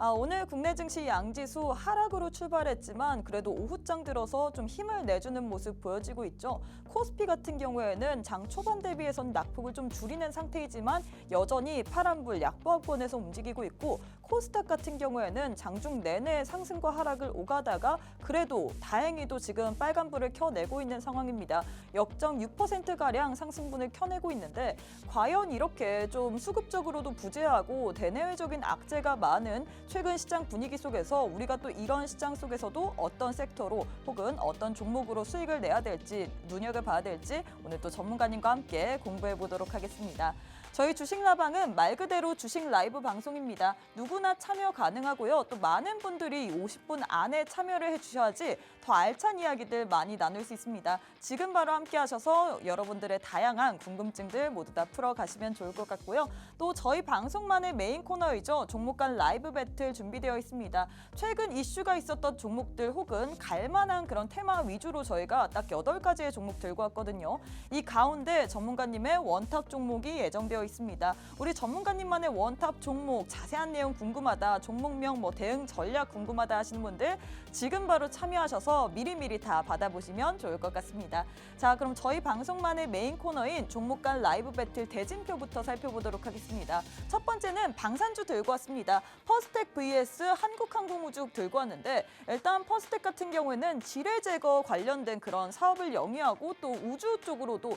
오늘 국내 증시 양지수 하락으로 출발했지만 그래도 오후장 들어서 좀 힘을 내주는 모습 보여지고 있죠. 코스피 같은 경우에는 장 초반 대비해서는 낙폭을 좀 줄이는 상태이지만 여전히 파란불 약보합권에서 움직이고 있고, 코스닥 같은 경우에는 장중 내내 상승과 하락을 오가다가 그래도 다행히도 지금 빨간불을 켜내고 있는 상황입니다. 역정 6%가량 상승분을 켜내고 있는데, 과연 이렇게 좀 수급적으로도 부재하고 대내외적인 악재가 많은 최근 시장 분위기 속에서 우리가 또 이런 시장 속에서도 어떤 섹터로 혹은 어떤 종목으로 수익을 내야 될지 눈여겨봐야 될지 오늘 또 전문가님과 함께 공부해 보도록 하겠습니다. 저희 주식라방은 말 그대로 주식 라이브 방송입니다. 누구나 참여 가능하고요. 또 많은 분들이 50분 안에 참여를 해주셔야지 더 알찬 이야기들 많이 나눌 수 있습니다. 지금 바로 함께 하셔서 여러분들의 다양한 궁금증들 모두 다 풀어가시면 좋을 것 같고요. 또 저희 방송만의 메인 코너이죠. 종목 간 라이브 배틀 준비되어 있습니다. 최근 이슈가 있었던 종목들 혹은 갈만한 그런 테마 위주로 저희가 딱 8가지의 종목 들고 왔거든요. 이 가운데 전문가님의 원탑 종목이 예정되어 있습니다. 우리 전문가님만의 원탑 종목 자세한 내용 궁금하다, 종목명 대응 전략 궁금하다 하시는 분들 지금 바로 참여하셔서 미리미리 다 받아보시면 좋을 것 같습니다. 자, 그럼 저희 방송만의 메인 코너인 종목 간 라이브 배틀 대진표부터 살펴보도록 하겠습니다. 첫 번째는 방산주 들고 왔습니다. 퍼스텍 vs 한국항공우주 들고 왔는데, 일단 퍼스텍 같은 경우에는 지뢰 제거 관련된 그런 사업을 영위하고 또 우주 쪽으로도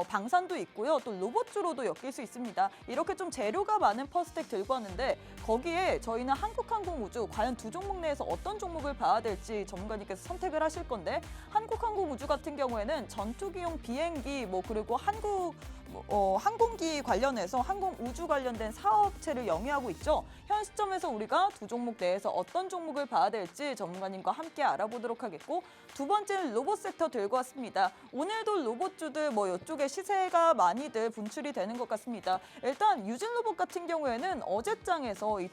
방산도 있고요. 또 로봇주로도 엮일 수 있습니다. 이렇게 좀 재료가 많은 퍼스텍 들고 왔는데, 거기에 저희는 한국항공우주 과연 두 종목 내에서 어떤 종목을 봐야 될지 전문가님께서 선택을 하실 건데, 한국항공우주 같은 경우에는 전투기용 비행기 그리고 항공기 관련해서 항공우주 관련된 사업체를 영위하고 있죠. 현 시점에서 우리가 두 종목 내에서 어떤 종목을 봐야 될지 전문가님과 함께 알아보도록 하겠고, 두 번째는 로봇 섹터 들고 왔습니다. 오늘도 로봇주들 이쪽에 시세가 많이들 분출이 되는 것 같습니다. 일단 유진로봇 같은 경우에는 어제장에서 이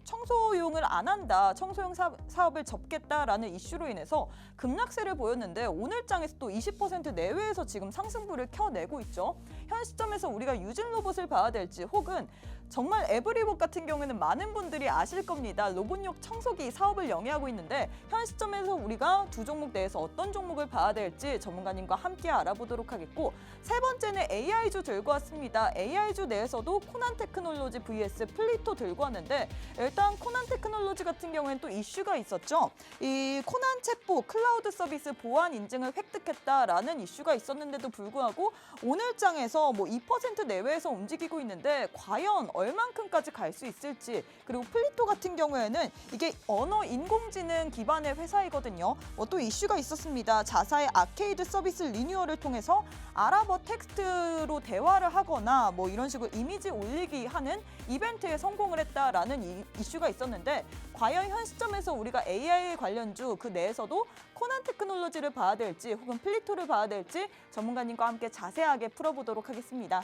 청소용을 안 한다, 청소용 사업을 접겠다라는 이슈로 인해서 급락세를 보였는데, 오늘장에서 또 20% 내외에서 지금 상승분을 켜내고 있죠. 현 시점에서 우리가 유진로봇을 봐야 될지 혹은 정말 에브리봇 같은 경우에는 많은 분들이 아실 겁니다. 로봇용 청소기 사업을 영위하고 있는데, 현 시점에서 우리가 두 종목 내에서 어떤 종목을 봐야 될지 전문가님과 함께 알아보도록 하겠고, 세 번째는 AI주 들고 왔습니다. AI주 내에서도 코난테크놀로지 vs 플리토 들고 왔는데, 일단 코난테크놀로지 같은 경우에는 또 이슈가 있었죠. 이 코난 챗봇 클라우드 서비스 보안 인증을 획득했다라는 이슈가 있었는데도 불구하고 오늘장에서 2% 내외에서 움직이고 있는데, 과연 얼만큼까지 갈 수 있을지, 그리고 플리토 같은 경우에는 이게 언어 인공지능 기반의 회사이거든요. 또 이슈가 있었습니다. 자사의 아케이드 서비스 리뉴얼을 통해서 아랍어 텍스트로 대화를 하거나 이런 식으로 이미지 올리기 하는 이벤트에 성공을 했다라는 이슈가 있었는데, 과연 현 시점에서 우리가 AI 관련주 그 내에서도 코난 테크놀로지를 봐야 될지 혹은 플리토를 봐야 될지 전문가님과 함께 자세하게 풀어보도록 하겠습니다.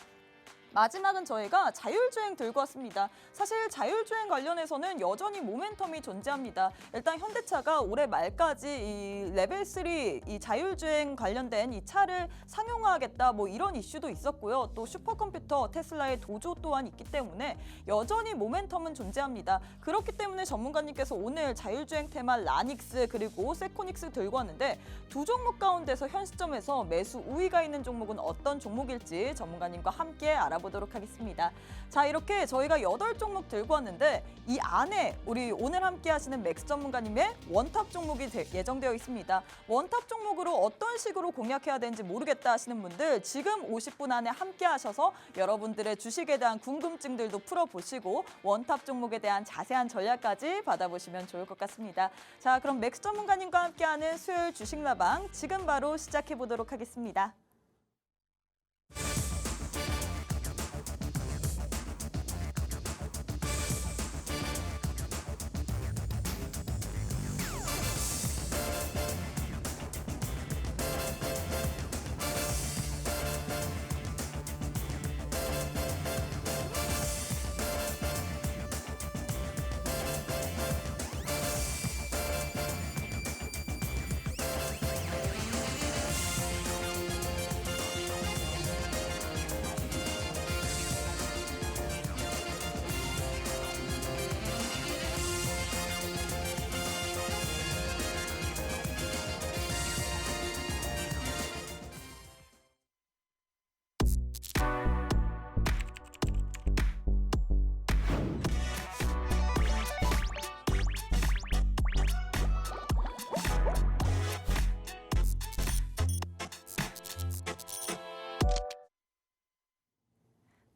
마지막은 저희가 자율주행 들고 왔습니다. 사실 자율주행 관련해서는 여전히 모멘텀이 존재합니다. 일단 현대차가 올해 말까지 이 레벨 3 이 자율주행 관련된 이 차를 상용화하겠다 이런 이슈도 있었고요. 또 슈퍼컴퓨터 테슬라의 도조 또한 있기 때문에 여전히 모멘텀은 존재합니다. 그렇기 때문에 전문가님께서 오늘 자율주행 테마 라닉스 그리고 세코닉스 들고 왔는데, 두 종목 가운데서 현 시점에서 매수 우위가 있는 종목은 어떤 종목일지 전문가님과 함께 알아보도록 하겠습니다. 자, 이렇게 저희가 8종목 들고 왔는데, 이 안에 우리 오늘 함께 하시는 맥스 전문가님의 원탑 종목이 예정되어 있습니다. 원탑 종목으로 어떤 식으로 공략해야 되는지 모르겠다 하시는 분들 지금 50분 안에 함께 하셔서 여러분들의 주식에 대한 궁금증들도 풀어보시고 원탑 종목에 대한 자세한 전략까지 받아보시면 좋을 것 같습니다. 자, 그럼 맥스 전문가님과 함께하는 수요일 주식라방 지금 바로 시작해 보도록 하겠습니다.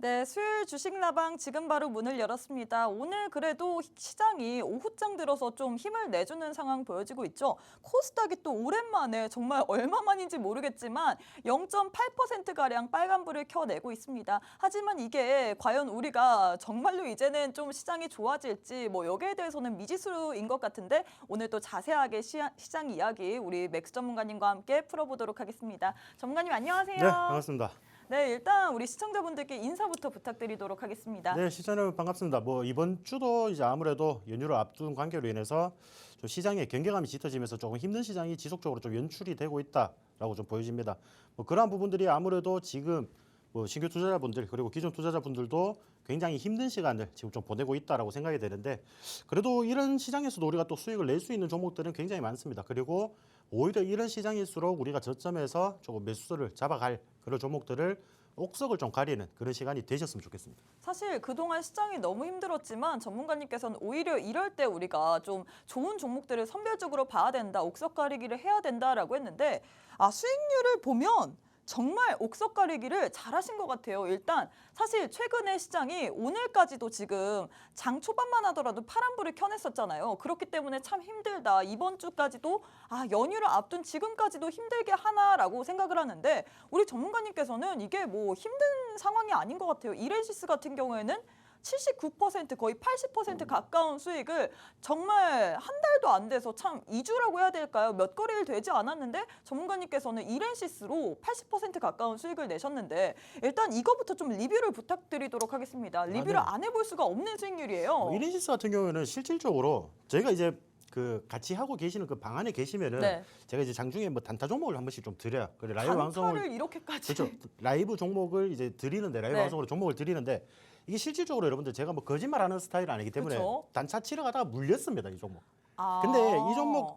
네, 수요일 주식 라방 지금 바로 문을 열었습니다. 오늘 그래도 시장이 오후장 들어서 좀 힘을 내주는 상황 보여지고 있죠. 코스닥이 또 오랜만에 정말 얼마만인지 모르겠지만 0.8%가량 빨간불을 켜내고 있습니다. 하지만 이게 과연 우리가 정말로 이제는 좀 시장이 좋아질지 뭐 여기에 대해서는 미지수인 것 같은데 오늘 또 자세하게 시장 이야기 우리 맥스 전문가님과 함께 풀어보도록 하겠습니다. 전문가님 안녕하세요. 네, 반갑습니다. 네, 일단 우리 시청자분들께 인사부터 부탁드리도록 하겠습니다. 네, 시청자 여러분 반갑습니다. 뭐 이번 주도 이제 아무래도 연휴를 앞둔 관계로 인해서 좀 시장의 경계감이 짙어지면서 조금 힘든 시장이 지속적으로 좀 연출이 되고 있다라고 좀 보여집니다. 뭐 그러한 부분들이 아무래도 지금 뭐 신규 투자자분들 그리고 기존 투자자분들도 굉장히 힘든 시간을 지금 좀 보내고 있다라고 생각이 되는데 그래도 이런 시장에서도 우리가 또 수익을 낼 수 있는 종목들은 굉장히 많습니다. 그리고 오히려 이런 시장일수록 우리가 저점에서 조금 매수를 잡아갈 그런 종목들을 옥석을 좀 가리는 그런 시간이 되셨으면 좋겠습니다. 사실 그동안 시장이 너무 힘들었지만 전문가님께서는 오히려 이럴 때 우리가 좀 좋은 종목들을 선별적으로 봐야 된다, 옥석 가리기를 해야 된다라고 했는데 수익률을 보면 정말 옥석 가리기를 잘하신 것 같아요. 일단 사실 최근에 시장이 오늘까지도 지금 장 초반만 하더라도 파란불을 켜냈었잖아요. 그렇기 때문에 참 힘들다. 이번 주까지도 연휴를 앞둔 지금까지도 힘들게 하나라고 생각을 하는데 우리 전문가님께서는 이게 뭐 힘든 상황이 아닌 것 같아요. 이렌시스 같은 경우에는 79% 거의 80% 가까운 수익을 정말 한 달도 안 돼서 참 2주라고 해야 될까요? 몇 거래일 되지 않았는데 전문가님께서는 이렌시스로 80% 가까운 수익을 내셨는데 일단 이거부터 좀 리뷰를 부탁드리도록 하겠습니다. 리뷰를 안 해볼 수가 없는 수익률이에요. 이렌시스 같은 경우에는 실질적으로 저희가 이제 그 같이 하고 계시는 그 방 안에 계시면은 네. 제가 이제 장중에 뭐 단타 종목을 한 번씩 좀 드려요. 그래 라이브 단타를 방송을 이렇게까지. 그렇죠. 라이브 종목을 이제 드리는데 라이브 네. 방송으로 종목을 드리는데 이게 실질적으로 여러분들 제가 뭐 거짓말하는 스타일은 아니기 때문에 그쵸. 단차 치러 가다가 물렸습니다 이 종목. 아. 근데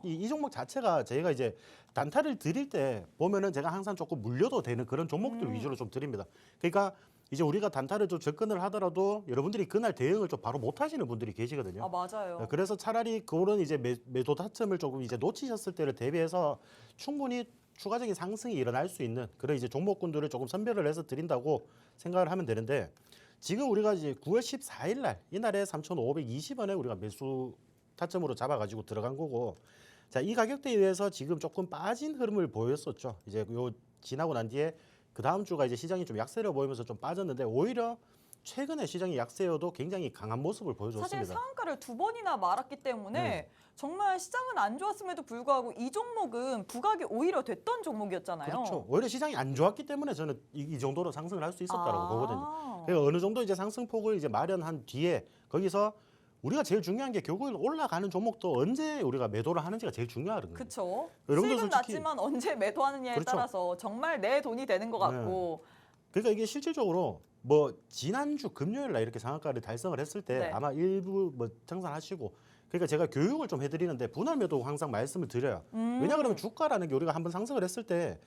이 종목 자체가 저희가 이제 단타를 드릴 때 보면은 제가 항상 조금 물려도 되는 그런 종목들 위주로 좀 드립니다. 그러니까 이제 우리가 단타를 좀 접근을 하더라도 여러분들이 그날 대응을 좀 바로 못 하시는 분들이 계시거든요. 맞아요. 그래서 차라리 그런 이제 매도 타점을 조금 이제 놓치셨을 때를 대비해서 충분히 추가적인 상승이 일어날 수 있는 그런 이제 종목군들을 조금 선별을 해서 드린다고 생각을 하면 되는데 지금 우리가 이제 9월 14일 날 이날에 3,520원에 우리가 매수 타점으로 잡아가지고 들어간 거고 자, 이 가격대에 의해서 지금 조금 빠진 흐름을 보였었죠. 이제 요 지나고 난 뒤에 그 다음 주가 이제 시장이 좀 약세려 보이면서 좀 빠졌는데 오히려 최근에 시장이 약세여도 굉장히 강한 모습을 보여줬습니다. 사실 상한가를 2번이나 말았기 때문에 정말 시장은 안 좋았음에도 불구하고 이 종목은 부각이 오히려 됐던 종목이었잖아요. 그렇죠. 오히려 시장이 안 좋았기 때문에 저는 이 정도로 상승을 할 수 있었다고 보거든요. 그러니까 어느 정도 이제 상승폭을 이제 마련한 뒤에 거기서 우리가 제일 중요한 게 결국은 올라가는 종목도 언제 우리가 매도를 하는지가 제일 중요하거든요. 그렇죠. 여러분들 수익은 솔직히 낮지만 언제 매도하느냐에 그렇죠. 따라서 정말 내 돈이 되는 것 같고. 그러니까 이게 실질적으로 뭐 지난주 금요일 날 이렇게 상한가를 달성을 했을 때 네. 아마 일부 뭐 청산하시고 그러니까 제가 교육을 좀 해드리는데 분할 매도 항상 말씀을 드려요. 왜냐 그러면 주가라는 게 우리가 한번 상승을 했을 때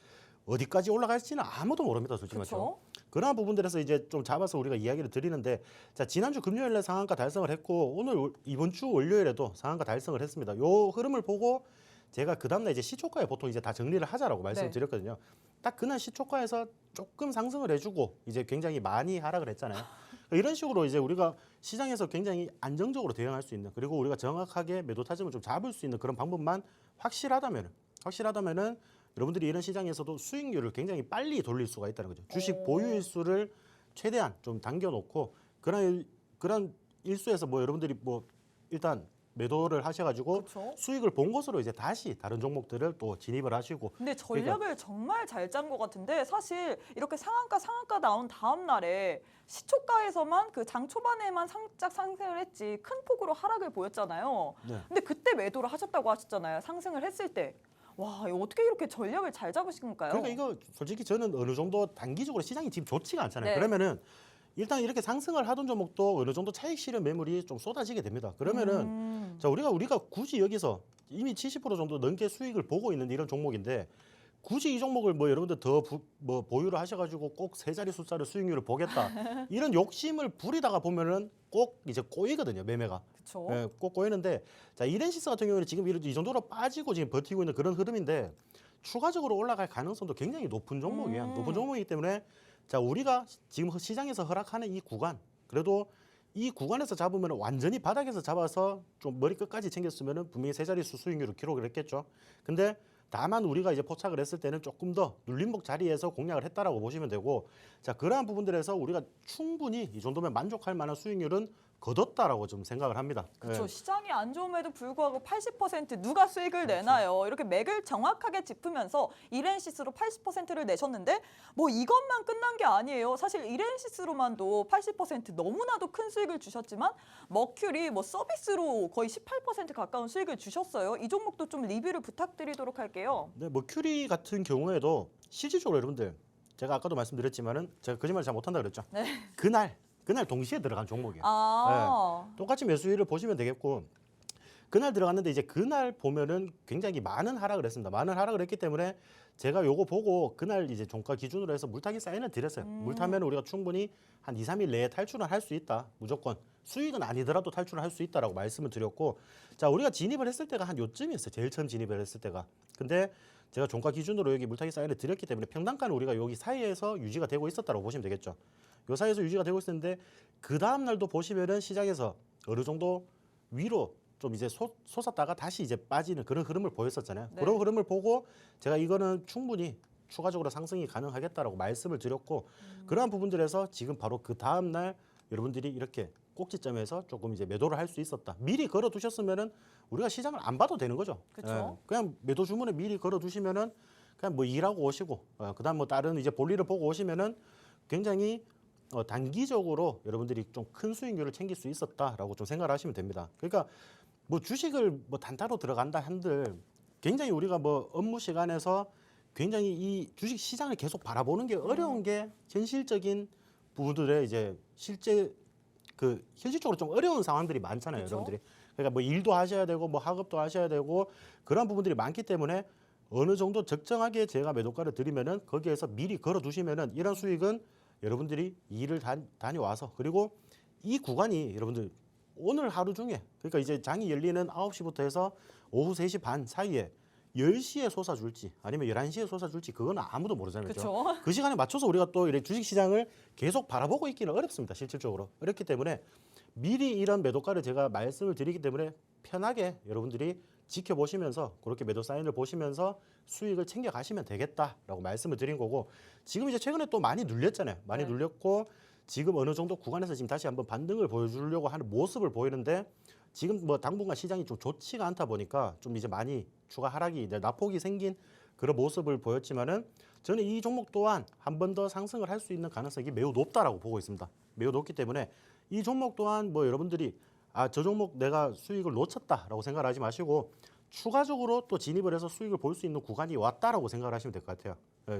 어디까지 올라갈지는 아무도 모릅니다, 솔직히 말해서. 그러한 부분들에서 이제 좀 잡아서 우리가 이야기를 드리는데 자 지난주 금요일에 상한가 달성을 했고 오늘 이번 주 월요일에도 상한가 달성을 했습니다. 요 흐름을 보고 제가 그 다음날 이제 시초가에 보통 이제 다 정리를 하자라고 말씀을 드렸거든요. 딱 그날 시초가에서 조금 상승을 해주고 이제 굉장히 많이 하락을 했잖아요. 이런 식으로 이제 우리가 시장에서 굉장히 안정적으로 대응할 수 있는 그리고 우리가 정확하게 매도 타점을 좀 잡을 수 있는 그런 방법만 확실하다면은 여러분들이 이런 시장에서도 수익률을 굉장히 빨리 돌릴 수가 있다는 거죠. 주식 보유일수를 최대한 좀 당겨놓고 그런 일수에서 뭐 여러분들이 뭐 일단 매도를 하셔가지고 그쵸? 수익을 본 것으로 이제 다시 다른 종목들을 또 진입을 하시고. 근데 전략을 정말 잘 짠 것 같은데 사실 이렇게 상한가 나온 다음 날에 시초가에서만 그 장 초반에만 살짝 상승을 했지 큰 폭으로 하락을 보였잖아요. 네. 근데 그때 매도를 하셨다고 하셨잖아요. 상승을 했을 때. 와, 이거 어떻게 이렇게 전략을 잘 잡으신 걸까요? 그러니까 이거 솔직히 저는 어느 정도 단기적으로 시장이 지금 좋지가 않잖아요. 네. 그러면은 일단 이렇게 상승을 하던 종목도 어느 정도 차익 실현 매물이 좀 쏟아지게 됩니다. 그러면은 자 우리가 굳이 여기서 이미 70% 정도 넘게 수익을 보고 있는 이런 종목인데 굳이 이 종목을 뭐 여러분들 더 보유를 하셔가지고 꼭 세 자리 숫자를 수익률을 보겠다 이런 욕심을 부리다가 보면은 꼭 이제 꼬이거든요 매매가. 그렇죠. 예, 꼭 꼬이는데 자 이렌시스 같은 경우는 지금 이 정도로 빠지고 지금 버티고 있는 그런 흐름인데 추가적으로 올라갈 가능성도 굉장히 높은 종목이에요. 높은 종목이기 때문에 자, 우리가 지금 시장에서 허락하는 이 구간, 그래도 이 구간에서 잡으면 완전히 바닥에서 잡아서 좀 머리 끝까지 챙겼으면 분명히 세 자릿수 수익률을 기록을 했겠죠. 근데 다만 우리가 이제 포착을 했을 때는 조금 더 눌림목 자리에서 공략을 했다라고 보시면 되고, 자, 그러한 부분들에서 우리가 충분히 이 정도면 만족할 만한 수익률은 거뒀다라고 좀 생각을 합니다. 그렇죠. 예. 시장이 안 좋음에도 불구하고 80% 누가 수익을 내나요? 이렇게 맥을 정확하게 짚으면서 이렌시스로 80%를 내셨는데 뭐 이것만 끝난 게 아니에요. 사실 이렌시스로만도 80% 너무나도 큰 수익을 주셨지만 머큐리 뭐 서비스로 거의 18% 가까운 수익을 주셨어요. 이 종목도 좀 리뷰를 부탁드리도록 할게요. 네, 뭐 큐리 같은 경우에도 실질적으로 여러분들 제가 아까도 말씀드렸지만은 제가 거짓말 잘 못한다 그랬죠. 네. 그날 동시에 들어간 종목이에요. 아, 똑같이 매수일을 보시면 되겠고, 그날 들어갔는데 이제 그날 보면은 굉장히 많은 하락을 했습니다. 많은 하락을 했기 때문에 제가 요거 보고 그날 이제 종가 기준으로 해서 물타기 사인을 드렸어요. 물타면 우리가 충분히 한 2, 3일 내에 탈출은 할 수 있다. 무조건 수익은 아니더라도 탈출을 할 수 있다라고 말씀을 드렸고, 자, 우리가 진입을 했을 때가 한 요쯤이었어요. 제일 처음 진입을 했을 때가. 근데 제가 종가 기준으로 여기 물타기 사인을 드렸기 때문에 평단가는 우리가 여기 사이에서 유지가 되고 있었다고 보시면 되겠죠. 요 사이에서 유지가 되고 있었는데 그 다음 날도 보시면은 시장에서 어느 정도 위로 좀 이제 솟았다가 다시 이제 빠지는 그런 흐름을 보였었잖아요. 네. 그런 흐름을 보고 제가 이거는 충분히 추가적으로 상승이 가능하겠다라고 말씀을 드렸고, 그러한 부분들에서 지금 바로 그 다음 날 여러분들이 이렇게 꼭지점에서 조금 이제 매도를 할 수 있었다. 미리 걸어 두셨으면은 우리가 시장을 안 봐도 되는 거죠. 그쵸. 그냥 매도 주문에 미리 걸어 두시면은 그냥 뭐 일하고 오시고, 그다음 뭐 다른 이제 볼일을 보고 오시면은 굉장히 단기적으로 여러분들이 좀 큰 수익률을 챙길 수 있었다라고 좀 생각을 하시면 됩니다. 그러니까 뭐 주식을 뭐 단타로 들어간다 한들 굉장히 우리가 뭐 업무 시간에서 굉장히 이 주식 시장을 계속 바라보는 게 어려운 게 현실적인 부분들의 이제 현실적으로 좀 어려운 상황들이 많잖아요, 그쵸. 여러분들이. 그러니까 뭐 일도 하셔야 되고 뭐 학업도 하셔야 되고 그런 부분들이 많기 때문에 어느 정도 적정하게 제가 매도가를 드리면은 거기에서 미리 걸어 두시면은 이런 수익은 여러분들이 일을 다녀와서, 그리고 이 구간이 여러분들 오늘 하루 중에, 그러니까 이제 장이 열리는 9시부터 해서 오후 3시 반 사이에 10시에 솟아줄지 아니면 11시에 솟아줄지 그건 아무도 모르잖아요. 그렇죠? 그렇죠. 그 시간에 맞춰서 우리가 또 이렇게 주식 시장을 계속 바라보고 있기는 어렵습니다. 실질적으로. 그렇기 때문에 미리 이런 매도가를 제가 말씀을 드리기 때문에 편하게 여러분들이 지켜보시면서 그렇게 매도 사인을 보시면서 수익을 챙겨 가시면 되겠다라고 말씀을 드린 거고, 지금 이제 최근에 또 많이 눌렸잖아요. 많이 네. 눌렸고 지금 어느 정도 구간에서 지금 다시 한번 반등을 보여주려고 하는 모습을 보이는데, 지금 뭐 당분간 시장이 좀 좋지가 않다 보니까 좀 이제 많이 추가 하락이 이제 낙폭이 생긴 그런 모습을 보였지만은 저는 이 종목 또한 한 번 더 상승을 할 수 있는 가능성이 매우 높다라고 보고 있습니다. 매우 높기 때문에 이 종목 또한 뭐 여러분들이 저 종목 내가 수익을 놓쳤다라고 생각을 하지 마시고 추가적으로 또 진입을 해서 수익을 볼 수 있는 구간이 왔다라고 생각을 하시면 될 것 같아요.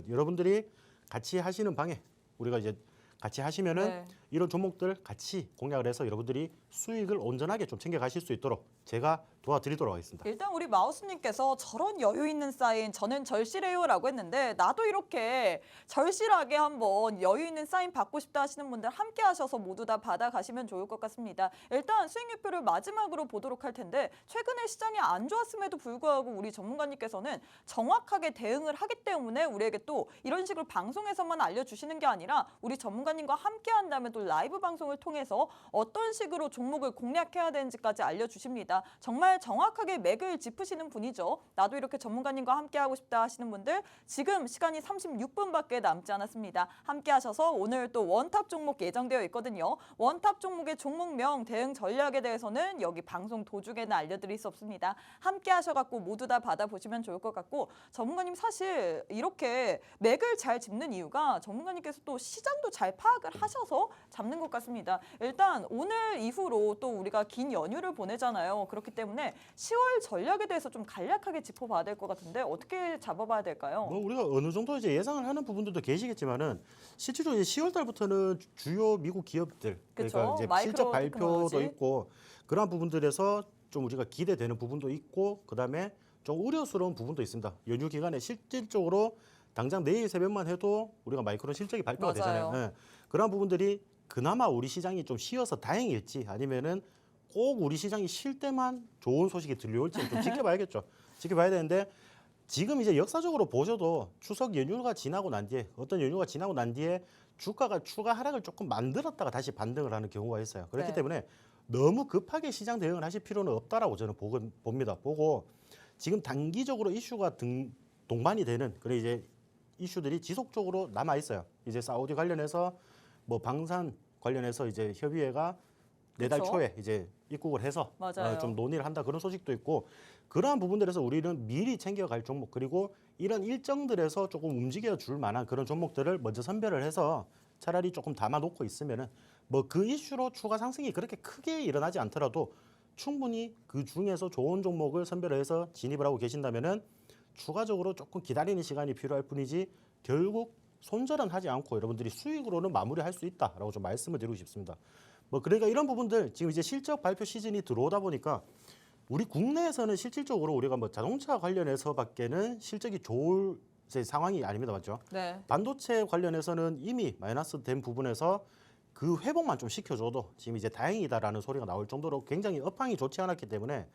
여러분들이 같이 하시는 방에 우리가 이제 같이 하시면은 네. 이런 종목들 같이 공략을 해서 여러분들이 수익을 온전하게 좀 챙겨 가실 수 있도록 제가 도와드리도록 하겠습니다. 일단 우리 마우스님께서 저런 여유 있는 사인 저는 절실해요라고 했는데, 나도 이렇게 절실하게 한번 여유 있는 사인 받고 싶다 하시는 분들 함께 하셔서 모두 다 받아가시면 좋을 것 같습니다. 일단 수익률표를 마지막으로 보도록 할 텐데, 최근에 시장이 안 좋았음에도 불구하고 우리 전문가님께서는 정확하게 대응을 하기 때문에 우리에게 또 이런 식으로 방송에서만 알려주시는 게 아니라 우리 전문가님과 함께 한다면 또 라이브 방송을 통해서 어떤 식으로 종목을 공략해야 되는지까지 알려주십니다. 정말 정확하게 맥을 짚으시는 분이죠. 나도 이렇게 전문가님과 함께 하고 싶다 하시는 분들 지금 시간이 36분밖에 남지 않았습니다. 함께 하셔서 오늘 또 원탑 종목 예정되어 있거든요. 원탑 종목의 종목명, 대응 전략에 대해서는 여기 방송 도중에는 알려드릴 수 없습니다. 함께 하셔갖고 모두 다 받아보시면 좋을 것 같고, 전문가님 사실 이렇게 맥을 잘 짚는 이유가 전문가님께서 또 시장도 잘 파악을 하셔서 잡는 것 같습니다. 일단 오늘 이후로 또 우리가 긴 연휴를 보내잖아요. 그렇기 때문에 10월 전략에 대해서 좀 간략하게 짚어봐야 될 것 같은데 어떻게 잡아봐야 될까요? 뭐 우리가 어느 정도 이제 예상을 하는 부분들도 계시겠지만은 실제로 이제 10월 달부터는 주요 미국 기업들, 그러니까 그쵸. 이제 마이크로 실적 발표도 테크놀로지. 있고 그런 부분들에서 좀 우리가 기대되는 부분도 있고, 그다음에 좀 우려스러운 부분도 있습니다. 연휴 기간에 실질적으로 당장 내일 새벽만 해도 우리가 마이크론 실적이 발표가 맞아요. 되잖아요. 그런 부분들이 그나마 우리 시장이 좀 쉬어서 다행일지 아니면은 꼭 우리 시장이 쉴 때만 좋은 소식이 들려올지 좀 지켜봐야겠죠. 지켜봐야 되는데, 지금 이제 역사적으로 보셔도 추석 연휴가 지나고 난 뒤에, 어떤 연휴가 지나고 난 뒤에 주가가 추가 하락을 조금 만들었다가 다시 반등을 하는 경우가 있어요. 그렇기 네. 때문에 너무 급하게 시장 대응을 하실 필요는 없다라고 저는 봅니다. 보고 지금 단기적으로 이슈가 동반이 되는 그런 이제 이슈들이 지속적으로 남아 있어요. 이제 사우디 관련해서 뭐 방산 관련해서 이제 협의회가 내달 그쵸? 초에 이제 입국을 해서 맞아요. 좀 논의를 한다 그런 소식도 있고 그러한 부분들에서 우리는 미리 챙겨갈 종목 그리고 이런 일정들에서 조금 움직여 줄 만한 그런 종목들을 먼저 선별을 해서 차라리 조금 담아놓고 있으면은 뭐 그 이슈로 추가 상승이 그렇게 크게 일어나지 않더라도 충분히 그 중에서 좋은 종목을 선별해서 진입을 하고 계신다면은 추가적으로 조금 기다리는 시간이 필요할 뿐이지 결국 손절은 하지 않고 여러분들이 수익으로는 마무리할 수 있다라고 좀 말씀을 드리고 싶습니다. 뭐 그러니까 이런 부분들 지금 이제 실적 발표 시즌이 들어오다 보니까 우리 국내에서는 실질적으로 우리가 뭐 자동차 관련해서밖에는 실적이 좋을 상황이 아닙니다, 맞죠? 네. 반도체 관련해서는 이미 마이너스 된 부분에서 그 회복만 좀 시켜줘도 지금 이제 다행이다라는 소리가 나올 정도로 굉장히 업황이 좋지 않았기 때문에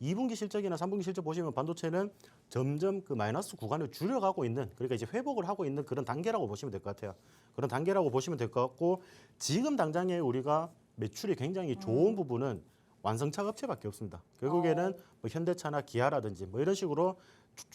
2분기 실적이나 3분기 실적 보시면 반도체는 점점 그 마이너스 구간을 줄여가고 있는 그러니까 이제 회복을 하고 있는 그런 단계라고 보시면 될 것 같아요. 그런 단계라고 보시면 될 것 같고 지금 당장에 우리가 매출이 굉장히 좋은 부분은 완성차 업체밖에 없습니다. 결국에는 뭐 현대차나 기아라든지 뭐 이런 식으로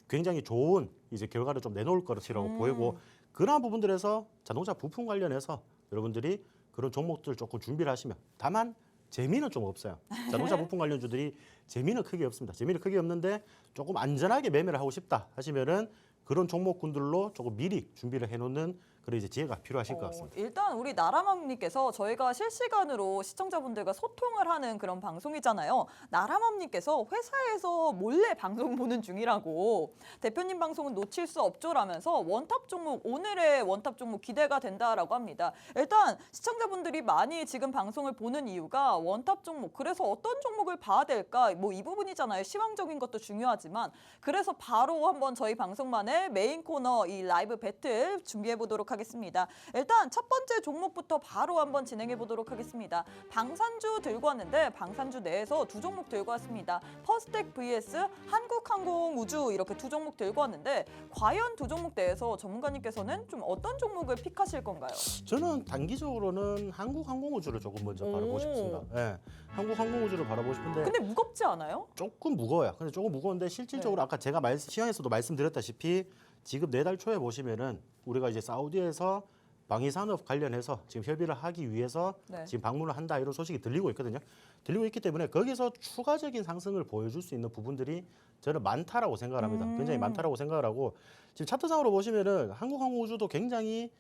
굉장히 좋은 이제 결과를 좀 내놓을 것이라고 보이고 그러한 부분들에서 자동차 부품 관련해서 여러분들이 그런 종목들 조금 준비를 하시면 다만 재미는 좀 없어요. 자동차 부품 관련주들이 재미는 크게 없습니다. 재미는 크게 없는데 조금 안전하게 매매를 하고 싶다 하시면은 그런 종목군들로 조금 미리 준비를 해놓는 그런 이제 지혜가 필요하실 것 같습니다. 일단 우리 나라맘님께서 저희가 실시간으로 시청자분들과 소통을 하는 그런 방송이잖아요. 나라맘님께서 회사에서 몰래 방송 보는 중이라고 대표님 방송은 놓칠 수 없죠라면서 원탑 종목 오늘의 원탑 종목 기대가 된다라고 합니다. 일단 시청자분들이 많이 지금 방송을 보는 이유가 원탑 종목 그래서 어떤 종목을 봐야 될까 뭐 이 부분이잖아요. 시황적인 것도 중요하지만 그래서 바로 한번 저희 방송만의 메인 코너 이 라이브 배틀 준비해 보도록 하겠습니다. 일단 첫 번째 종목부터 바로 한번 진행해 보도록 하겠습니다. 방산주 들고 왔는데 방산주 내에서 두 종목 들고 왔습니다. 퍼스텍 vs 한국항공우주 이렇게 두 종목 들고 왔는데 과연 두 종목 내에서 전문가님께서는 좀 어떤 종목을 픽하실 건가요? 저는 단기적으로는 한국항공우주를 조금 먼저 바라보고 싶습니다. 예, 한국항공우주를 바라보고 싶은데 근데 무겁지 않아요? 조금 무거워요. 근데 조금 무거운데 실질적으로 아까 제가 시황에서도 말씀드렸다시피 지금 내달 초에 보시면은 우리가 이제 사우디에서 방위산업 관련해서 지금 협의를 하기 위해서 네. 지금 방문을 한다 이런 소식이 들리고 있거든요. 들리고 있기 때문에 거기서 추가적인 상승을 보여줄 수 있는 부분들이 저는 많다라고 생각을 합니다. 굉장히 많다라고 생각을 하고 지금 차트상으로 보시면은 한국항공우주도 굉장히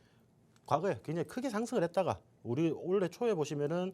과거에 굉장히 크게 상승을 했다가 우리 올해 초에 보시면은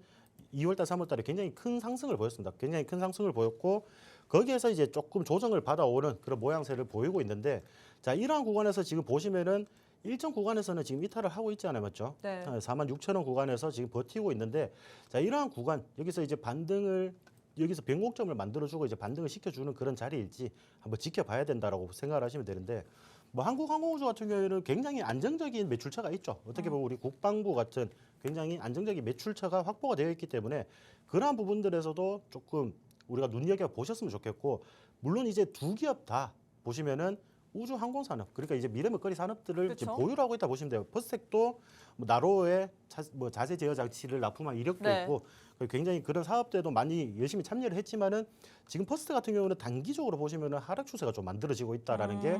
2월달, 3월달에 굉장히 큰 상승을 보였습니다. 굉장히 큰 상승을 보였고 거기에서 이제 조금 조정을 받아오는 그런 모양새를 보이고 있는데 자 이러한 구간에서 지금 보시면은 일정 구간에서는 지금 이탈을 하고 있지 않아요, 맞죠? 네. 46,000원 구간에서 지금 버티고 있는데 자 이러한 구간 여기서 이제 반등을 여기서 변곡점을 만들어주고 이제 반등을 시켜주는 그런 자리일지 한번 지켜봐야 된다라고 생각을 하시면 되는데 뭐 한국항공우주 같은 경우에는 굉장히 안정적인 매출처가 있죠. 어떻게 보면 우리 국방부 같은 굉장히 안정적인 매출처가 확보가 되어 있기 때문에 그러한 부분들에서도 조금 우리가 눈여겨 보셨으면 좋겠고 물론 이제 두 기업 다 보시면은 우주 항공 산업 그러니까 이제 미래 먹거리 산업들을 지금 그쵸? 보유를 하고 있다 보시면 돼요. 퍼스텍도 뭐 나로의 뭐 자세 제어 장치를 납품한 이력도 네. 있고 굉장히 그런 사업들도 많이 열심히 참여를 했지만은 지금 퍼스텍 같은 경우는 단기적으로 보시면은 하락 추세가 좀 만들어지고 있다라는 게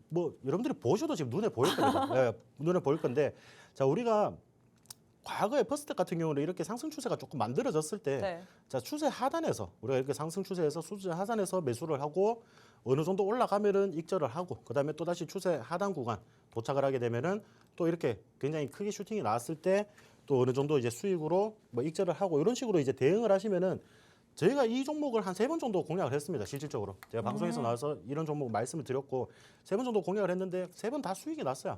뭐 여러분들이 보셔도 지금 눈에 보일 겁니다. 예, 눈에 보일 건데 자 우리가 과거에 퍼스텍 같은 경우는 이렇게 상승 추세가 조금 만들어졌을 때 네. 자 추세 하단에서 우리가 이렇게 상승 추세에서 추세 하단에서 매수를 하고 어느 정도 올라가면은 익절을 하고 그다음에 또 다시 추세 하단 구간 도착을 하게 되면은 또 이렇게 굉장히 크게 슈팅이 나왔을 때 또 어느 정도 이제 수익으로 뭐 익절을 하고 이런 식으로 이제 대응을 하시면은 저희가 이 종목을 한 3번 정도 공략을 했습니다. 실질적으로 제가 방송에서 나와서 이런 종목 말씀을 드렸고 3번 정도 공략을 했는데 3번 다 수익이 났어요.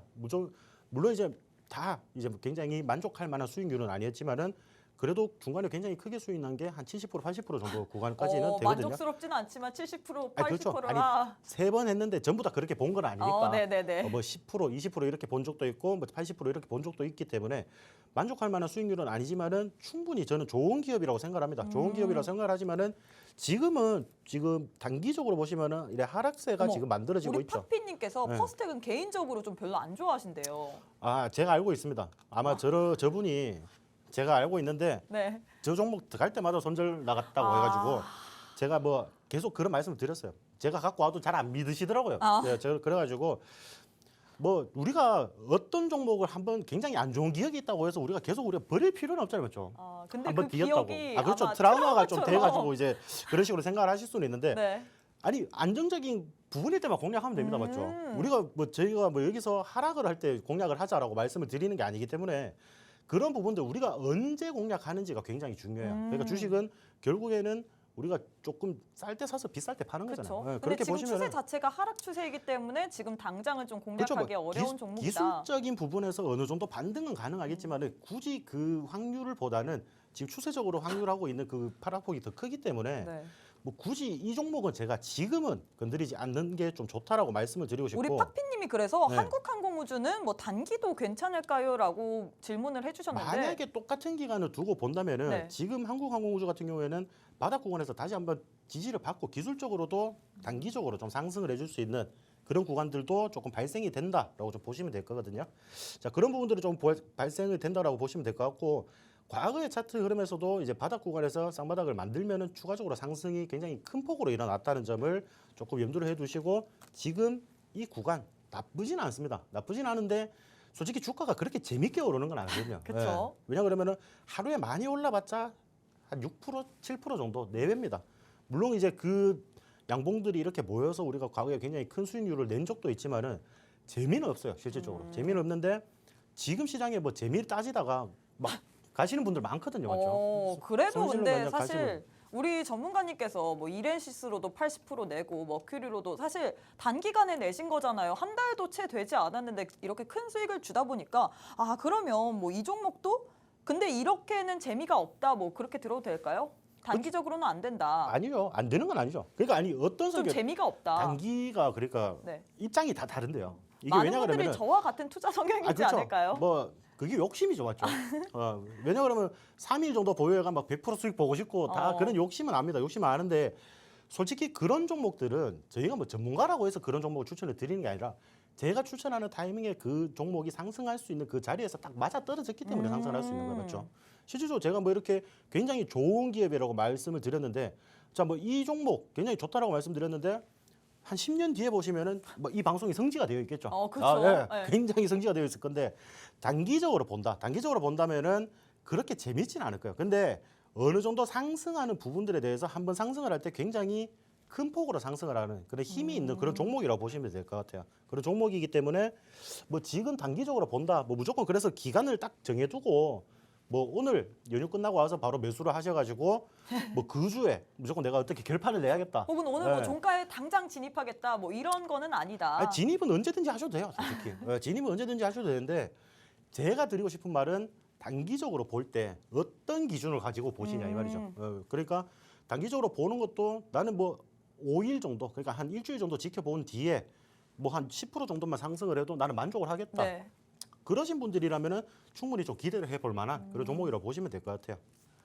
물론 이제 다 이제 굉장히 만족할 만한 수익률은 아니었지만은 그래도 중간에 굉장히 크게 수익 난 게 한 70% 80% 정도 구간까지는 되거든요. 만족스럽지는 않지만 70% 80%라. 그렇죠. 아니, 3번 했는데 전부 다 그렇게 본 건 아니니까. 네네네. 뭐 10% 20% 이렇게 본 적도 있고 뭐 80% 이렇게 본 적도 있기 때문에 만족할 만한 수익률은 아니지만은 충분히 저는 좋은 기업이라고 생각합니다. 좋은 기업이라고 생각하지만은 지금 단기적으로 보시면은 이래 하락세가 어머, 지금 만들어지고 우리 있죠. 팍피님께서 네. 퍼스텍은 개인적으로 좀 별로 안 좋아하신대요. 아, 제가 알고 있습니다. 아마 저분이 제가 알고 있는데 네. 저 종목 갈 때마다 손절 나갔다고 해가지고 제가 뭐 계속 그런 말씀을 드렸어요. 제가 갖고 와도 잘 안 믿으시더라고요. 네, 제가 그래가지고 뭐 우리가 어떤 종목을 한번 굉장히 안 좋은 기억이 있다고 해서 우리가 버릴 필요는 없잖아요, 맞죠? 근데 한번 그 뒤였다고. 기억이 아, 그렇죠. 아마 트라우마가 좀 트라우마처럼. 돼가지고 이제 그런 식으로 생각을 하실 수는 있는데 네. 아니 안정적인 부분일 때만 공략하면 됩니다, 맞죠? 저희가 뭐 여기서 하락을 할 때 공략을 하자라고 말씀을 드리는 게 아니기 때문에 그런 부분들 우리가 언제 공략하는지가 굉장히 중요해요. 그러니까 주식은 결국에는 우리가 조금 쌀 때 사서 비쌀 때 파는 그렇죠. 거잖아요. 네, 근데 그렇게 지금 보시면 추세 자체가 하락 추세이기 때문에 지금 당장은 좀 그렇죠. 공략하기 뭐 어려운 종목이다. 기술적인 부분에서 어느 정도 반등은 가능하겠지만 굳이 그 확률보다는 지금 추세적으로 확률하고 있는 그 하락폭이 더 크기 때문에 네. 뭐 굳이 이 종목은 제가 지금은 건드리지 않는 게 좀 좋다라고 말씀을 드리고 싶고 우리 팍피님이 그래서 네. 한국항공우주는 뭐 단기도 괜찮을까요?라고 질문을 해주셨는데 만약에 똑같은 기간을 두고 본다면은 네. 지금 한국항공우주 같은 경우에는 바닥 구간에서 다시 한번 지지를 받고 기술적으로도 단기적으로 좀 상승을 해줄 수 있는 그런 구간들도 조금 발생이 된다라고 좀 보시면 될 거거든요. 자, 그런 부분들이 좀 발생이 된다라고 보시면 될 것 같고 과거의 차트 흐름에서도 이제 바닥 구간에서 쌍바닥을 만들면은 추가적으로 상승이 굉장히 큰 폭으로 일어났다는 점을 조금 염두를 해두시고 지금 이 구간 나쁘진 않습니다. 나쁘진 않은데 솔직히 주가가 그렇게 재밌게 오르는 건 아니거든요. 그쵸. 왜냐 그러면은 하루에 많이 올라봤자 한 6%, 7% 정도 내외입니다. 물론 이제 그 양봉들이 이렇게 모여서 우리가 과거에 굉장히 큰 수익률을 낸 적도 있지만은 재미는 없어요, 실질적으로. 재미는 없는데 지금 시장에 뭐 재미를 따지다가 막 가시는 분들 많거든요, 맞죠? 그래도 성실로 근데 그냥 사실 가시면. 우리 전문가님께서 뭐 이렌시스로도 80% 내고 머큐리로도 사실 단기간에 내신 거잖아요. 한 달도 채 되지 않았는데 이렇게 큰 수익을 주다 보니까 그러면 뭐 이 종목도 근데 이렇게는 재미가 없다 뭐 그렇게 들어도 될까요? 단기적으로는 안 된다. 아니요, 안 되는 건 아니죠. 그러니까 아니 어떤 좀 성격 재미가 없다. 단기가 그러니까 네. 입장이 다 다른데요. 이게 많은 왜냐 분들이 그러면은 저와 같은 투자 성향이지 그렇죠. 않을까요? 뭐 그게 욕심이죠, 맞죠? 왜냐 그러면 3일 정도 보유해가 막 100% 수익 보고 싶고 다 그런 욕심은 압니다. 욕심은 아는데 솔직히 그런 종목들은 저희가 뭐 전문가라고 해서 그런 종목을 추천을 드리는 게 아니라 제가 추천하는 타이밍에 그 종목이 상승할 수 있는 그 자리에서 딱 맞아 떨어졌기 때문에 상승할 수 있는 거예요, 맞죠? 실질적으로 제가 뭐 이렇게 굉장히 좋은 기업이라고 말씀을 드렸는데 자, 뭐 이 종목 굉장히 좋다라고 말씀드렸는데 한 10년 뒤에 보시면은 뭐 이 방송이 성지가 되어 있겠죠. 그렇죠. 네. 네. 굉장히 성지가 되어 있을 건데 단기적으로 본다면은 그렇게 재밌지는 않을 거예요. 근데 어느 정도 상승하는 부분들에 대해서 한번 상승을 할 때 굉장히 큰 폭으로 상승을 하는 그런 힘이 있는 그런 종목이라고 보시면 될 것 같아요. 그런 종목이기 때문에 뭐 지금 단기적으로 본다. 뭐 무조건 그래서 기간을 딱 정해두고 뭐 오늘 연휴 끝나고 와서 바로 매수를 하셔가지고 뭐 그 주에 무조건 내가 어떻게 결판을 내야겠다. 혹은 오늘 뭐 네. 종가에 당장 진입하겠다 뭐 이런 거는 아니다. 아니, 진입은 언제든지 하셔도 돼요, 솔직히. 진입은 언제든지 하셔도 되는데 제가 드리고 싶은 말은 단기적으로 볼 때 어떤 기준을 가지고 보시냐 이 말이죠. 그러니까 단기적으로 보는 것도 나는 뭐 5일 정도, 그러니까 한 일주일 정도 지켜본 뒤에 뭐 한 10% 정도만 상승을 해도 나는 만족을 하겠다. 네. 그러신 분들이라면은 충분히 좀 기대를 해볼 만한 그런 종목이라고 보시면 될 것 같아요.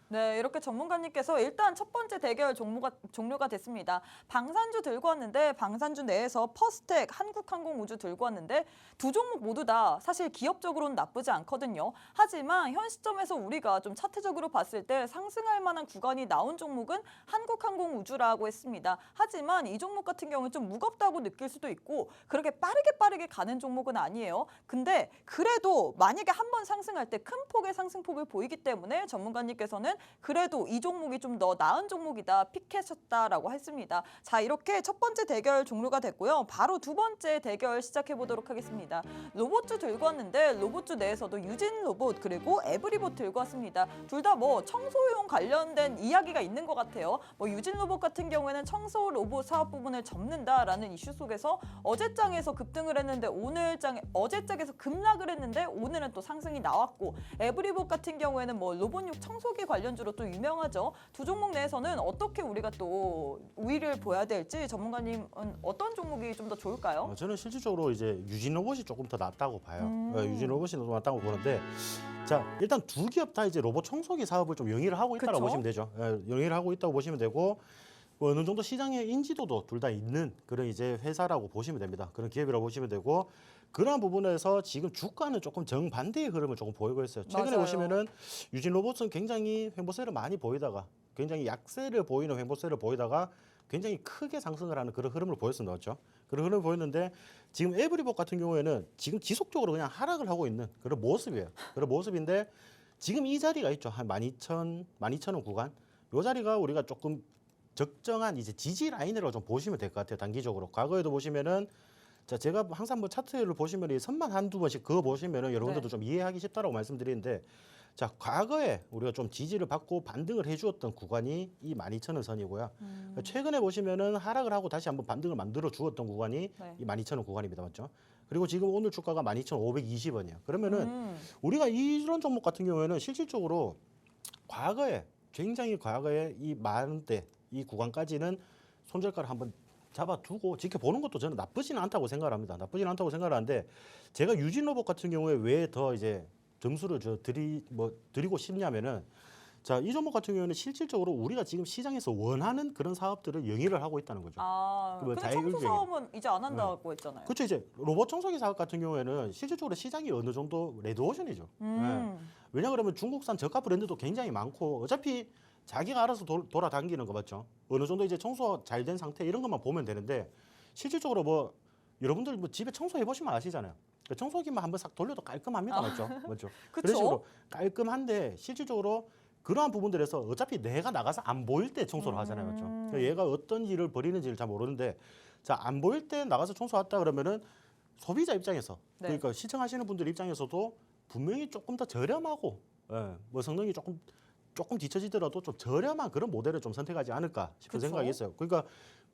네, 이렇게 전문가님께서 일단 첫 번째 대결 종료가 됐습니다. 방산주 들고 왔는데 방산주 내에서 퍼스텍, 한국항공우주 들고 왔는데 두 종목 모두 다 사실 기업적으로는 나쁘지 않거든요. 하지만 현 시점에서 우리가 좀 차트적으로 봤을 때 상승할 만한 구간이 나온 종목은 한국항공우주라고 했습니다. 하지만 이 종목 같은 경우는 좀 무겁다고 느낄 수도 있고 그렇게 빠르게 가는 종목은 아니에요. 근데 그래도 만약에 한번 상승할 때 큰 폭의 상승폭을 보이기 때문에 전문가님께서는 그래도 이 종목이 좀 더 나은 종목이다, 픽하셨다라고 했습니다. 자, 이렇게 첫 번째 대결 종료가 됐고요. 바로 두 번째 대결 시작해 보도록 하겠습니다. 로봇주 들고 왔는데 로봇주 내에서도 유진 로봇 그리고 에브리봇 들고 왔습니다. 둘 다 뭐 청소용 관련된 이야기가 있는 것 같아요. 뭐 유진 로봇 같은 경우에는 청소 로봇 사업 부분을 접는다라는 이슈 속에서 어제장에서 급등을 했는데 어제장에서 급락을 했는데 오늘은 또 상승이 나왔고 에브리봇 같은 경우에는 뭐 로봇육 청소기 관련 관련주로 또 유명하죠. 두 종목 내에서는 어떻게 우리가 또 우위를 보여야 될지 전문가님은 어떤 종목이 좀 더 좋을까요? 저는 실질적으로 이제 유진 로봇이 조금 더 낫다고 봐요. 유진 로봇이 더 낫다고 보는데, 자 일단 두 기업 다 이제 로봇 청소기 사업을 좀 영위를 하고 있다고 그쵸? 보시면 되죠. 영위를 하고 있다고 보시면 되고, 뭐 어느 정도 시장의 인지도도 둘 다 있는 그런 이제 회사라고 보시면 됩니다. 그런 기업이라고 보시면 되고, 그러한 부분에서 지금 주가는 조금 정반대의 흐름을 조금 보이고 있어요. 최근에 맞아요. 보시면은 유진 로봇은 굉장히 횡보세를 많이 보이다가 굉장히 약세를 보이는 횡보세를 보이다가 굉장히 크게 상승을 하는 그런 흐름을 보였습니다. 그렇죠? 그런 흐름을 보였는데 지금 에브리봇 같은 경우에는 지금 지속적으로 그냥 하락을 하고 있는 그런 모습이에요. 그런 모습인데 지금 이 자리가 있죠. 한 12,000원 구간. 이 자리가 우리가 조금 적정한 이제 지지 라인으로 좀 보시면 될 것 같아요. 단기적으로. 과거에도 보시면은 자 제가 항상 뭐 차트를 보시면 이 선만 한두 번씩 그거 보시면은 여러분들도 네. 좀 이해하기 쉽다라고 말씀드리는데 자 과거에 우리가 좀 지지를 받고 반등을 해주었던 구간이 이 12,000원 선이고요. 최근에 보시면은 하락을 하고 다시 한번 반등을 만들어 주었던 구간이 네. 이 12,000원 구간입니다, 맞죠? 그리고 지금 오늘 주가가 12,520원이에요. 그러면은 음. 우리가 이런 종목 같은 경우에는 실질적으로 과거에 굉장히 과거에 이 만원대 이 구간까지는 손절가를 한번 잡아두고 지켜보는 것도 저는 나쁘지는 않다고 생각을 합니다. 나쁘지는 않다고 생각을 하는데 제가 유진 로봇 같은 경우에 왜 더 이제 점수를 드리고 싶냐면은 자, 이 종목 같은 경우에는 실질적으로 우리가 지금 시장에서 원하는 그런 사업들을 영위를 하고 있다는 거죠. 아, 그 뭐 근데 자율주행. 청소 사업은 이제 안 한다고 했잖아요. 그렇죠. 이제 로봇 청소기 사업 같은 경우에는 실질적으로 시장이 어느 정도 레드오션이죠. 왜냐 그러면 중국산 저가 브랜드도 굉장히 많고 어차피 자기가 알아서 돌아다니는 거 맞죠? 어느 정도 이제 청소 잘 된 상태 이런 것만 보면 되는데 실질적으로 뭐 여러분들 뭐 집에 청소해 보시면 아시잖아요. 그 청소기만 한번 싹 돌려도 깔끔합니다, 맞죠? 맞죠? 그쵸? 그런 식으로 깔끔한데 실질적으로 그러한 부분들에서 어차피 내가 나가서 안 보일 때 청소를 하잖아요, 맞죠? 그러니까 얘가 어떤 일을 벌이는지를 잘 모르는데 자 안 보일 때 나가서 청소했다 그러면은 소비자 입장에서 네. 그러니까 시청하시는 분들 입장에서도 분명히 조금 더 저렴하고 뭐 성능이 조금 뒤처지더라도 좀 저렴한 그런 모델을 좀 선택하지 않을까 싶은 그쵸? 생각이 있어요. 그러니까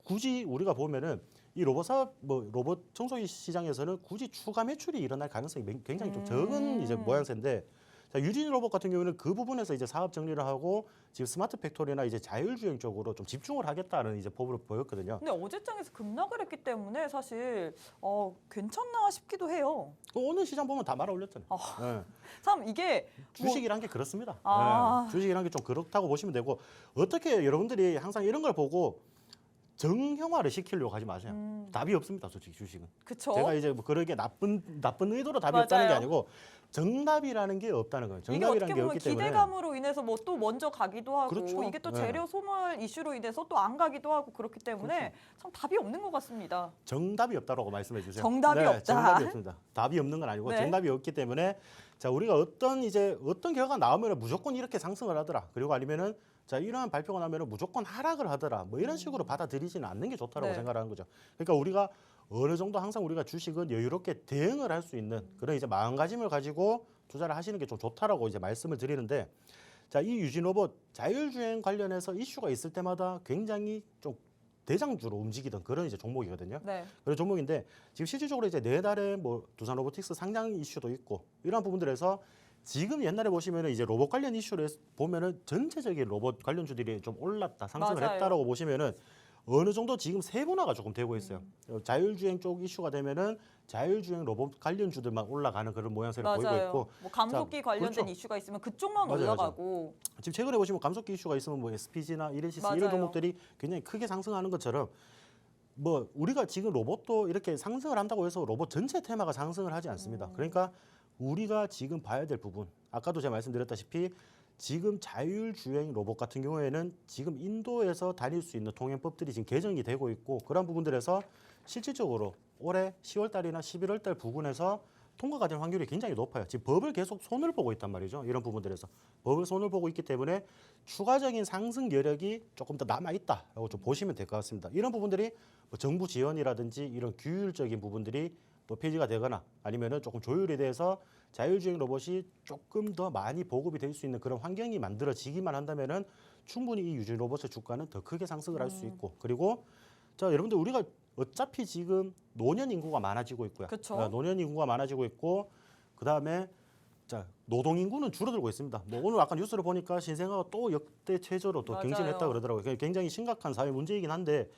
굳이 우리가 보면은 이 로봇 사업 뭐 로봇 청소기 시장에서는 굳이 추가 매출이 일어날 가능성이 굉장히 좀 적은 이제 모양새인데 자, 유진 로봇 같은 경우는 그 부분에서 이제 사업 정리를 하고 지금 스마트 팩토리나 이제 자율주행 쪽으로 좀 집중을 하겠다는 이제 법으로 보였거든요. 근데 어제장에서 급락을 했기 때문에 사실 괜찮나 싶기도 해요. 그 오늘 시장 보면 다 말아 올렸잖아요. 예. 참 이게 주식이란 게 그렇습니다. 아. 예. 주식이란 게 좀 그렇다고 보시면 되고 어떻게 여러분들이 항상 이런 걸 보고 정형화를 시키려고 하지 마세요. 답이 없습니다, 솔직히 주식은. 그쵸? 제가 이제 뭐 그러게 나쁜 의도로 답이 없다는 게 맞아요. 아니고 정답이라는 게 없다는 거예요. 이게 정답이라는 어떻게 게 보면 없기 때문에 기대감으로 인해서 뭐 또 먼저 가기도 하고 그렇죠. 이게 또 네. 재료 소멸 이슈로 인해서 또 안 가기도 하고 그렇기 때문에 참 답이 없는 것 같습니다. 정답이 없다라고 말씀해 주세요. 정답이 없다. 정답이 없습니다. 답이 없는 건 아니고 네. 정답이 없기 때문에 자 우리가 어떤 결과가 나오면 무조건 이렇게 상승을 하더라. 그리고 아니면은 자 이러한 발표가 나면은 무조건 하락을 하더라. 뭐 이런 식으로 받아들이지는 않는 게 좋다라고 네. 생각하는 거죠. 그러니까 우리가 어느 정도 항상 우리가 주식은 여유롭게 대응을 할 수 있는 그런 이제 마음가짐을 가지고 투자를 하시는 게 좀 좋다라고 이제 말씀을 드리는데 자 이 유진 로봇 자율주행 관련해서 이슈가 있을 때마다 굉장히 좀 대장주로 움직이던 그런 이제 종목이거든요. 네. 그런 종목인데 지금 실질적으로 이제 내달에 뭐 두산 로보틱스 상장 이슈도 있고 이러한 부분들에서 지금 옛날에 보시면은 이제 로봇 관련 이슈를 보면은 전체적인 로봇 관련주들이 좀 올랐다 상승을 맞아요. 했다라고 보시면은 어느 정도 지금 세분화가 조금 되고 있어요. 자율주행 쪽 이슈가 되면은 자율주행 로봇 관련주들만 올라가는 그런 모양새를 보이고 맞아요. 있고 뭐 감속기 자, 관련된 그렇죠. 이슈가 있으면 그쪽만 맞아요, 올라가고 지금 최근에 보시면 감속기 이슈가 있으면 뭐 SPG나 이레시스 맞아요. 이런 종목들이 굉장히 크게 상승하는 것처럼 뭐 우리가 지금 로봇도 이렇게 상승을 한다고 해서 로봇 전체 테마가 상승을 하지 않습니다. 그러니까 우리가 지금 봐야 될 부분 아까도 제가 말씀드렸다시피 지금 자율주행 로봇 같은 경우에는 지금 인도에서 다닐 수 있는 통행법들이 지금 개정이 되고 있고 그런 부분들에서 실질적으로 올해 10월 달이나 11월 달 부근에서 통과가 될 확률이 굉장히 높아요. 지금 법을 계속 손을 보고 있단 말이죠. 이런 부분들에서 법을 손을 보고 있기 때문에 추가적인 상승 여력이 조금 더 남아 있다라고 좀 보시면 될 것 같습니다. 이런 부분들이 뭐 정부 지원이라든지 이런 규율적인 부분들이 뭐 폐지가 되거나 아니면은 조금 조율에 대해서 자율주행 로봇이 조금 더 많이 보급이 될 수 있는 그런 환경이 만들어지기만 한다면은 충분히 이 유진 로봇의 주가는 더 크게 상승을 할 수 있고 그리고 자 여러분들 우리가 어차피 지금 노년 인구가 많아지고 있고요. 그쵸. 노년 인구가 많아지고 있고 그다음에 자, 노동 인구는 줄어들고 있습니다. 뭐 오늘 아까 뉴스를 보니까 신생아가 또 역대 최저로 또 맞아요. 경신했다 그러더라고요. 굉장히 심각한 사회 문제이긴 한데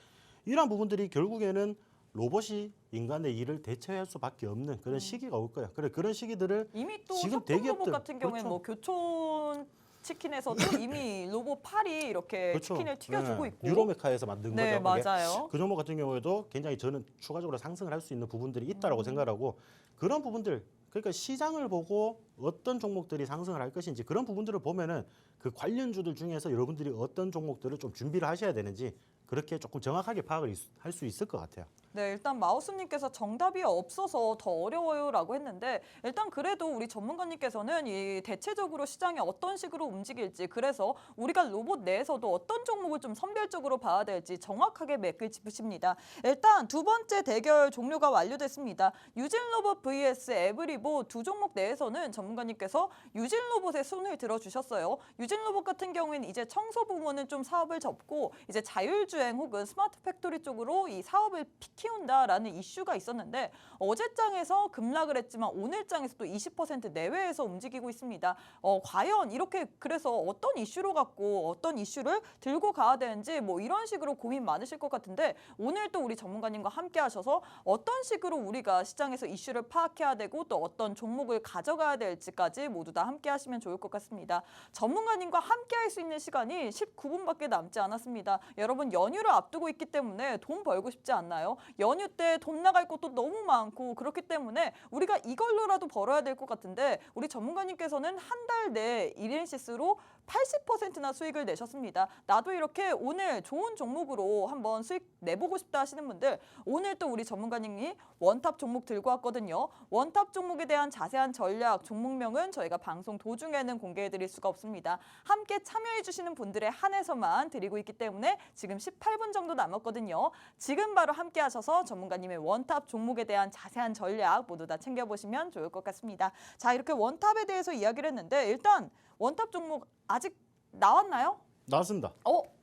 이러한 부분들이 결국에는 로봇이 인간의 일을 대체할 수밖에 없는 그런 시기가 올 거예요. 그런 시기들을 이미 또 지금 협동 로봇 대기업들, 같은 경우에는 그렇죠. 뭐 교촌 치킨에서도 이미 로봇 팔이 이렇게 그렇죠. 치킨을 튀겨주고 네. 있고. 유로메카에서 만든 네, 거죠. 그게. 맞아요. 그 종목 같은 경우에도 굉장히 저는 추가적으로 상승을 할 수 있는 부분들이 있다라고 생각하고 그런 부분들 그러니까 시장을 보고 어떤 종목들이 상승을 할 것인지 그런 부분들을 보면은 그 관련주들 중에서 여러분들이 어떤 종목들을 좀 준비를 하셔야 되는지 그렇게 조금 정확하게 파악을 할 수 있을 것 같아요. 네, 일단 마우스님께서 정답이 없어서 더 어려워요라고 했는데 일단 그래도 우리 전문가님께서는 이 대체적으로 시장이 어떤 식으로 움직일지 그래서 우리가 로봇 내에서도 어떤 종목을 좀 선별적으로 봐야 될지 정확하게 맥을 짚으십니다. 일단 두 번째 대결 종료가 완료됐습니다. 유진로봇 vs 에브리보 두 종목 내에서는 전문가님께서 유진로봇의 손을 들어주셨어요. 유진로봇 같은 경우에는 이제 청소 부문은 좀 사업을 접고 이제 자율주행 혹은 스마트 팩토리 쪽으로 이 사업을 키운다라는 이슈가 있었는데 어제 장에서 급락을 했지만 오늘 장에서 또 20% 내외에서 움직이고 있습니다. 과연 이렇게 그래서 어떤 이슈로 갖고 어떤 이슈를 들고 가야 되는지 뭐 이런 식으로 고민 많으실 것 같은데 오늘 또 우리 전문가님과 함께 하셔서 어떤 식으로 우리가 시장에서 이슈를 파악해야 되고 또 어떤 종목을 가져가야 될지까지 모두 다 함께 하시면 좋을 것 같습니다. 전문가님과 함께 할 수 있는 시간이 19분밖에 남지 않았습니다. 여러분 연휴를 앞두고 있기 때문에 돈 벌고 싶지 않나요? 연휴 때 돈 나갈 것도 너무 많고 그렇기 때문에 우리가 이걸로라도 벌어야 될 것 같은데 우리 전문가님께서는 한 달 내 1엔시스로 80%나 수익을 내셨습니다. 나도 이렇게 오늘 좋은 종목으로 한번 수익 내보고 싶다 하시는 분들 오늘 또 우리 전문가님이 원탑 종목 들고 왔거든요. 원탑 종목에 대한 자세한 전략, 종목명은 저희가 방송 도중에는 공개해드릴 수가 없습니다. 함께 참여해주시는 분들에 한해서만 드리고 있기 때문에 지금 18분 정도 남았거든요. 지금 바로 함께 하셔서 전문가님의 원탑 종목에 대한 자세한 전략 모두 다 챙겨보시면 좋을 것 같습니다. 자, 이렇게 원탑에 대해서 이야기를 했는데 일단 원탑 종목 아직 나왔나요? 나왔습니다.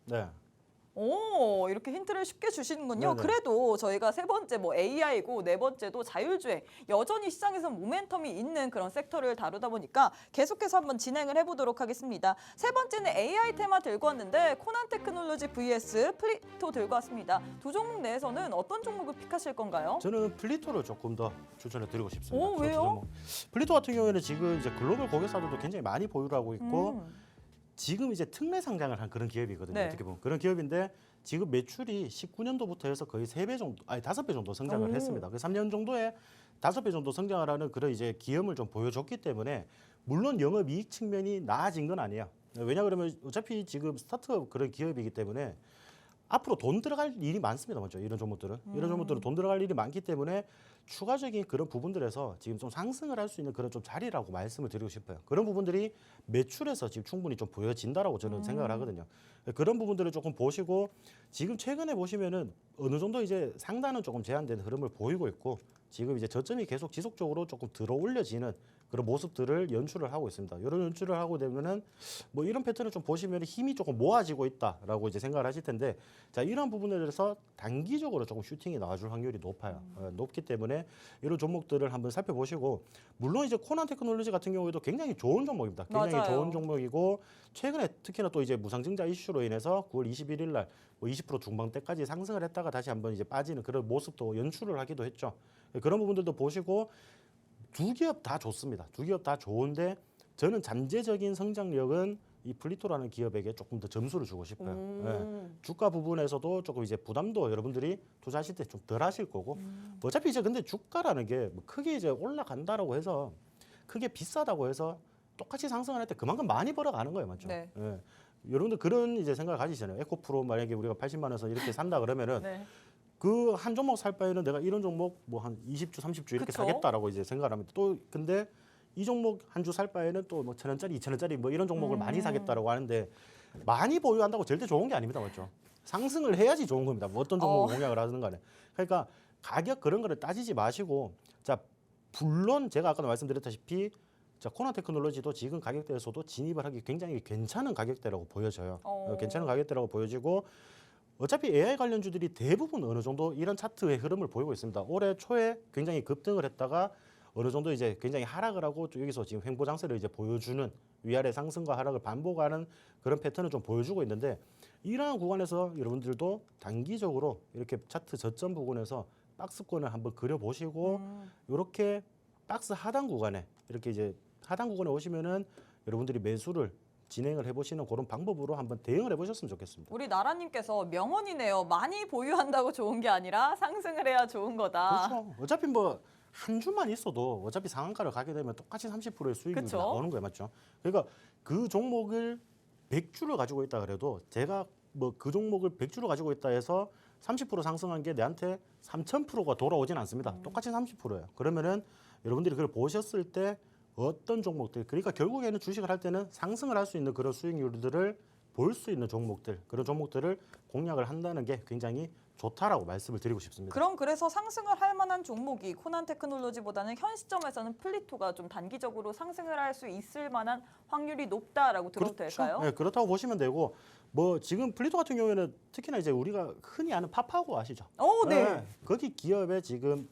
네. 오, 이렇게 힌트를 쉽게 주시는군요. 네네. 그래도 저희가 세 번째 뭐 AI고 네 번째도 자율주행. 여전히 시장에서 모멘텀이 있는 그런 섹터를 다루다 보니까 계속해서 한번 진행을 해보도록 하겠습니다. 세 번째는 AI 테마 들고 왔는데 코난 테크놀로지 vs 플리토 들고 왔습니다. 두 종목 내에서는 어떤 종목을 픽하실 건가요? 저는 플리토를 조금 더 추천을 드리고 싶습니다. 오, 왜요? 플리토 같은 경우에는 지금 이제 글로벌 고객사들도 굉장히 많이 보유를 하고 있고 지금 이제 특례 상장을 한 그런 기업이거든요. 네. 어떻게 보면 그런 기업인데 지금 매출이 19년도부터 해서 거의 3배 정도, 아니 5배 정도 성장을 했습니다. 그 3년 정도에 5배 정도 성장을 하는 그런 이제 기염을 좀 보여줬기 때문에 물론 영업이익 측면이 나아진 건 아니에요. 왜냐 그러면 어차피 지금 스타트업 그런 기업이기 때문에 앞으로 돈 들어갈 일이 많습니다, 먼저 이런 종목들은 이런 종목들은 돈 들어갈 일이 많기 때문에 추가적인 그런 부분들에서 지금 좀 상승을 할 수 있는 그런 좀 자리라고 말씀을 드리고 싶어요. 그런 부분들이 매출에서 지금 충분히 좀 보여진다라고 저는 생각을 하거든요. 그런 부분들을 조금 보시고 지금 최근에 보시면은 어느 정도 이제 상단은 조금 제한된 흐름을 보이고 있고 지금 이제 저점이 계속 지속적으로 조금 들어 올려지는 그런 모습들을 연출을 하고 있습니다. 이런 연출을 하고 되면은 뭐 이런 패턴을 좀 보시면 힘이 조금 모아지고 있다라고 이제 생각을 하실 텐데 자 이런 부분에 대해서 단기적으로 조금 슈팅이 나와줄 확률이 높아요. 높기 때문에 이런 종목들을 한번 살펴보시고 물론 이제 코난 테크놀로지 같은 경우에도 굉장히 좋은 종목입니다. 굉장히 맞아요. 좋은 종목이고 최근에 특히나 또 이제 무상증자 이슈로 인해서 9월 21일 날 뭐 20% 중반대까지 상승을 했다가 다시 한번 이제 빠지는 그런 모습도 연출을 하기도 했죠. 그런 부분들도 보시고 두 기업 다 좋습니다. 두 기업 다 좋은데 저는 잠재적인 성장력은 이 플리토라는 기업에게 조금 더 점수를 주고 싶어요. 예. 주가 부분에서도 조금 이제 부담도 여러분들이 투자하실 때 좀 덜 하실 거고 어차피 이제 근데 주가라는 게 뭐 크게 이제 올라간다라고 해서 크게 비싸다고 해서 똑같이 상승을 할 때 그만큼 많이 벌어가는 거예요, 맞죠? 네. 예. 여러분들 그런 이제 생각을 가지잖아요. 에코프로 만약에 우리가 80만 원에서 이렇게 산다 그러면은 네. 그 한 종목 살 바에는 내가 이런 종목 뭐 한 20주, 30주 이렇게 그쵸? 사겠다라고 이제 생각을 합니다. 또 근데 이 종목 한 주 살 바에는 또 뭐 1,000원짜리, 2,000원짜리 뭐 이런 종목을 많이 사겠다라고 하는데 많이 보유한다고 절대 좋은 게 아닙니다, 맞죠? 상승을 해야지 좋은 겁니다. 뭐 어떤 종목을 공략을 하는 간에. 그러니까 가격 그런 거를 따지지 마시고 자 물론 제가 아까도 말씀드렸다시피 자 코난 테크놀로지도 지금 가격대에서도 진입을 하기 굉장히 괜찮은 가격대라고 보여져요. 괜찮은 가격대라고 보여지고 어차피 AI 관련주들이 대부분 어느 정도 이런 차트의 흐름을 보이고 있습니다. 올해 초에 굉장히 급등을 했다가 어느 정도 이제 굉장히 하락을 하고 또 여기서 지금 횡보장세를 이제 보여주는 위아래 상승과 하락을 반복하는 그런 패턴을 좀 보여주고 있는데 이러한 구간에서 여러분들도 단기적으로 이렇게 차트 저점 부근에서 박스권을 한번 그려보시고 이렇게 박스 하단 구간에 이렇게 이제 하단 구간에 오시면은 여러분들이 매수를 진행을 해보시는 그런 방법으로 한번 대응을 해보셨으면 좋겠습니다. 우리 나라님께서 명언이네요. 많이 보유한다고 좋은 게 아니라 상승을 해야 좋은 거다. 그렇죠. 어차피 뭐 한 주만 있어도 어차피 상한가를 가게 되면 똑같이 30%의 수익률이 그쵸? 나오는 거예요, 맞죠? 그러니까 그 종목을 100주를 가지고 있다 그래도 제가 뭐 그 종목을 100주를 가지고 있다 해서 30% 상승한 게 내한테 3,000%가 돌아오진 않습니다. 똑같이 30%예요. 그러면은 여러분들이 그걸 보셨을 때 어떤 종목들, 그러니까 결국에는 주식을 할 때는 상승을 할 수 있는 그런 수익률들을 볼 수 있는 종목들, 그런 종목들을 공략을 한다는 게 굉장히 좋다라고 말씀을 드리고 싶습니다. 그럼 그래서 상승을 할 만한 종목이 코난 테크놀로지보다는 현 시점에서는 플리토가 좀 단기적으로 상승을 할 수 있을 만한 확률이 높다라고 들어도 될까요? 네, 그렇다고 보시면 되고 뭐 지금 플리토 같은 경우에는 특히나 이제 우리가 흔히 아는 파파고 아시죠? 오, 네. 거기 기업에 지금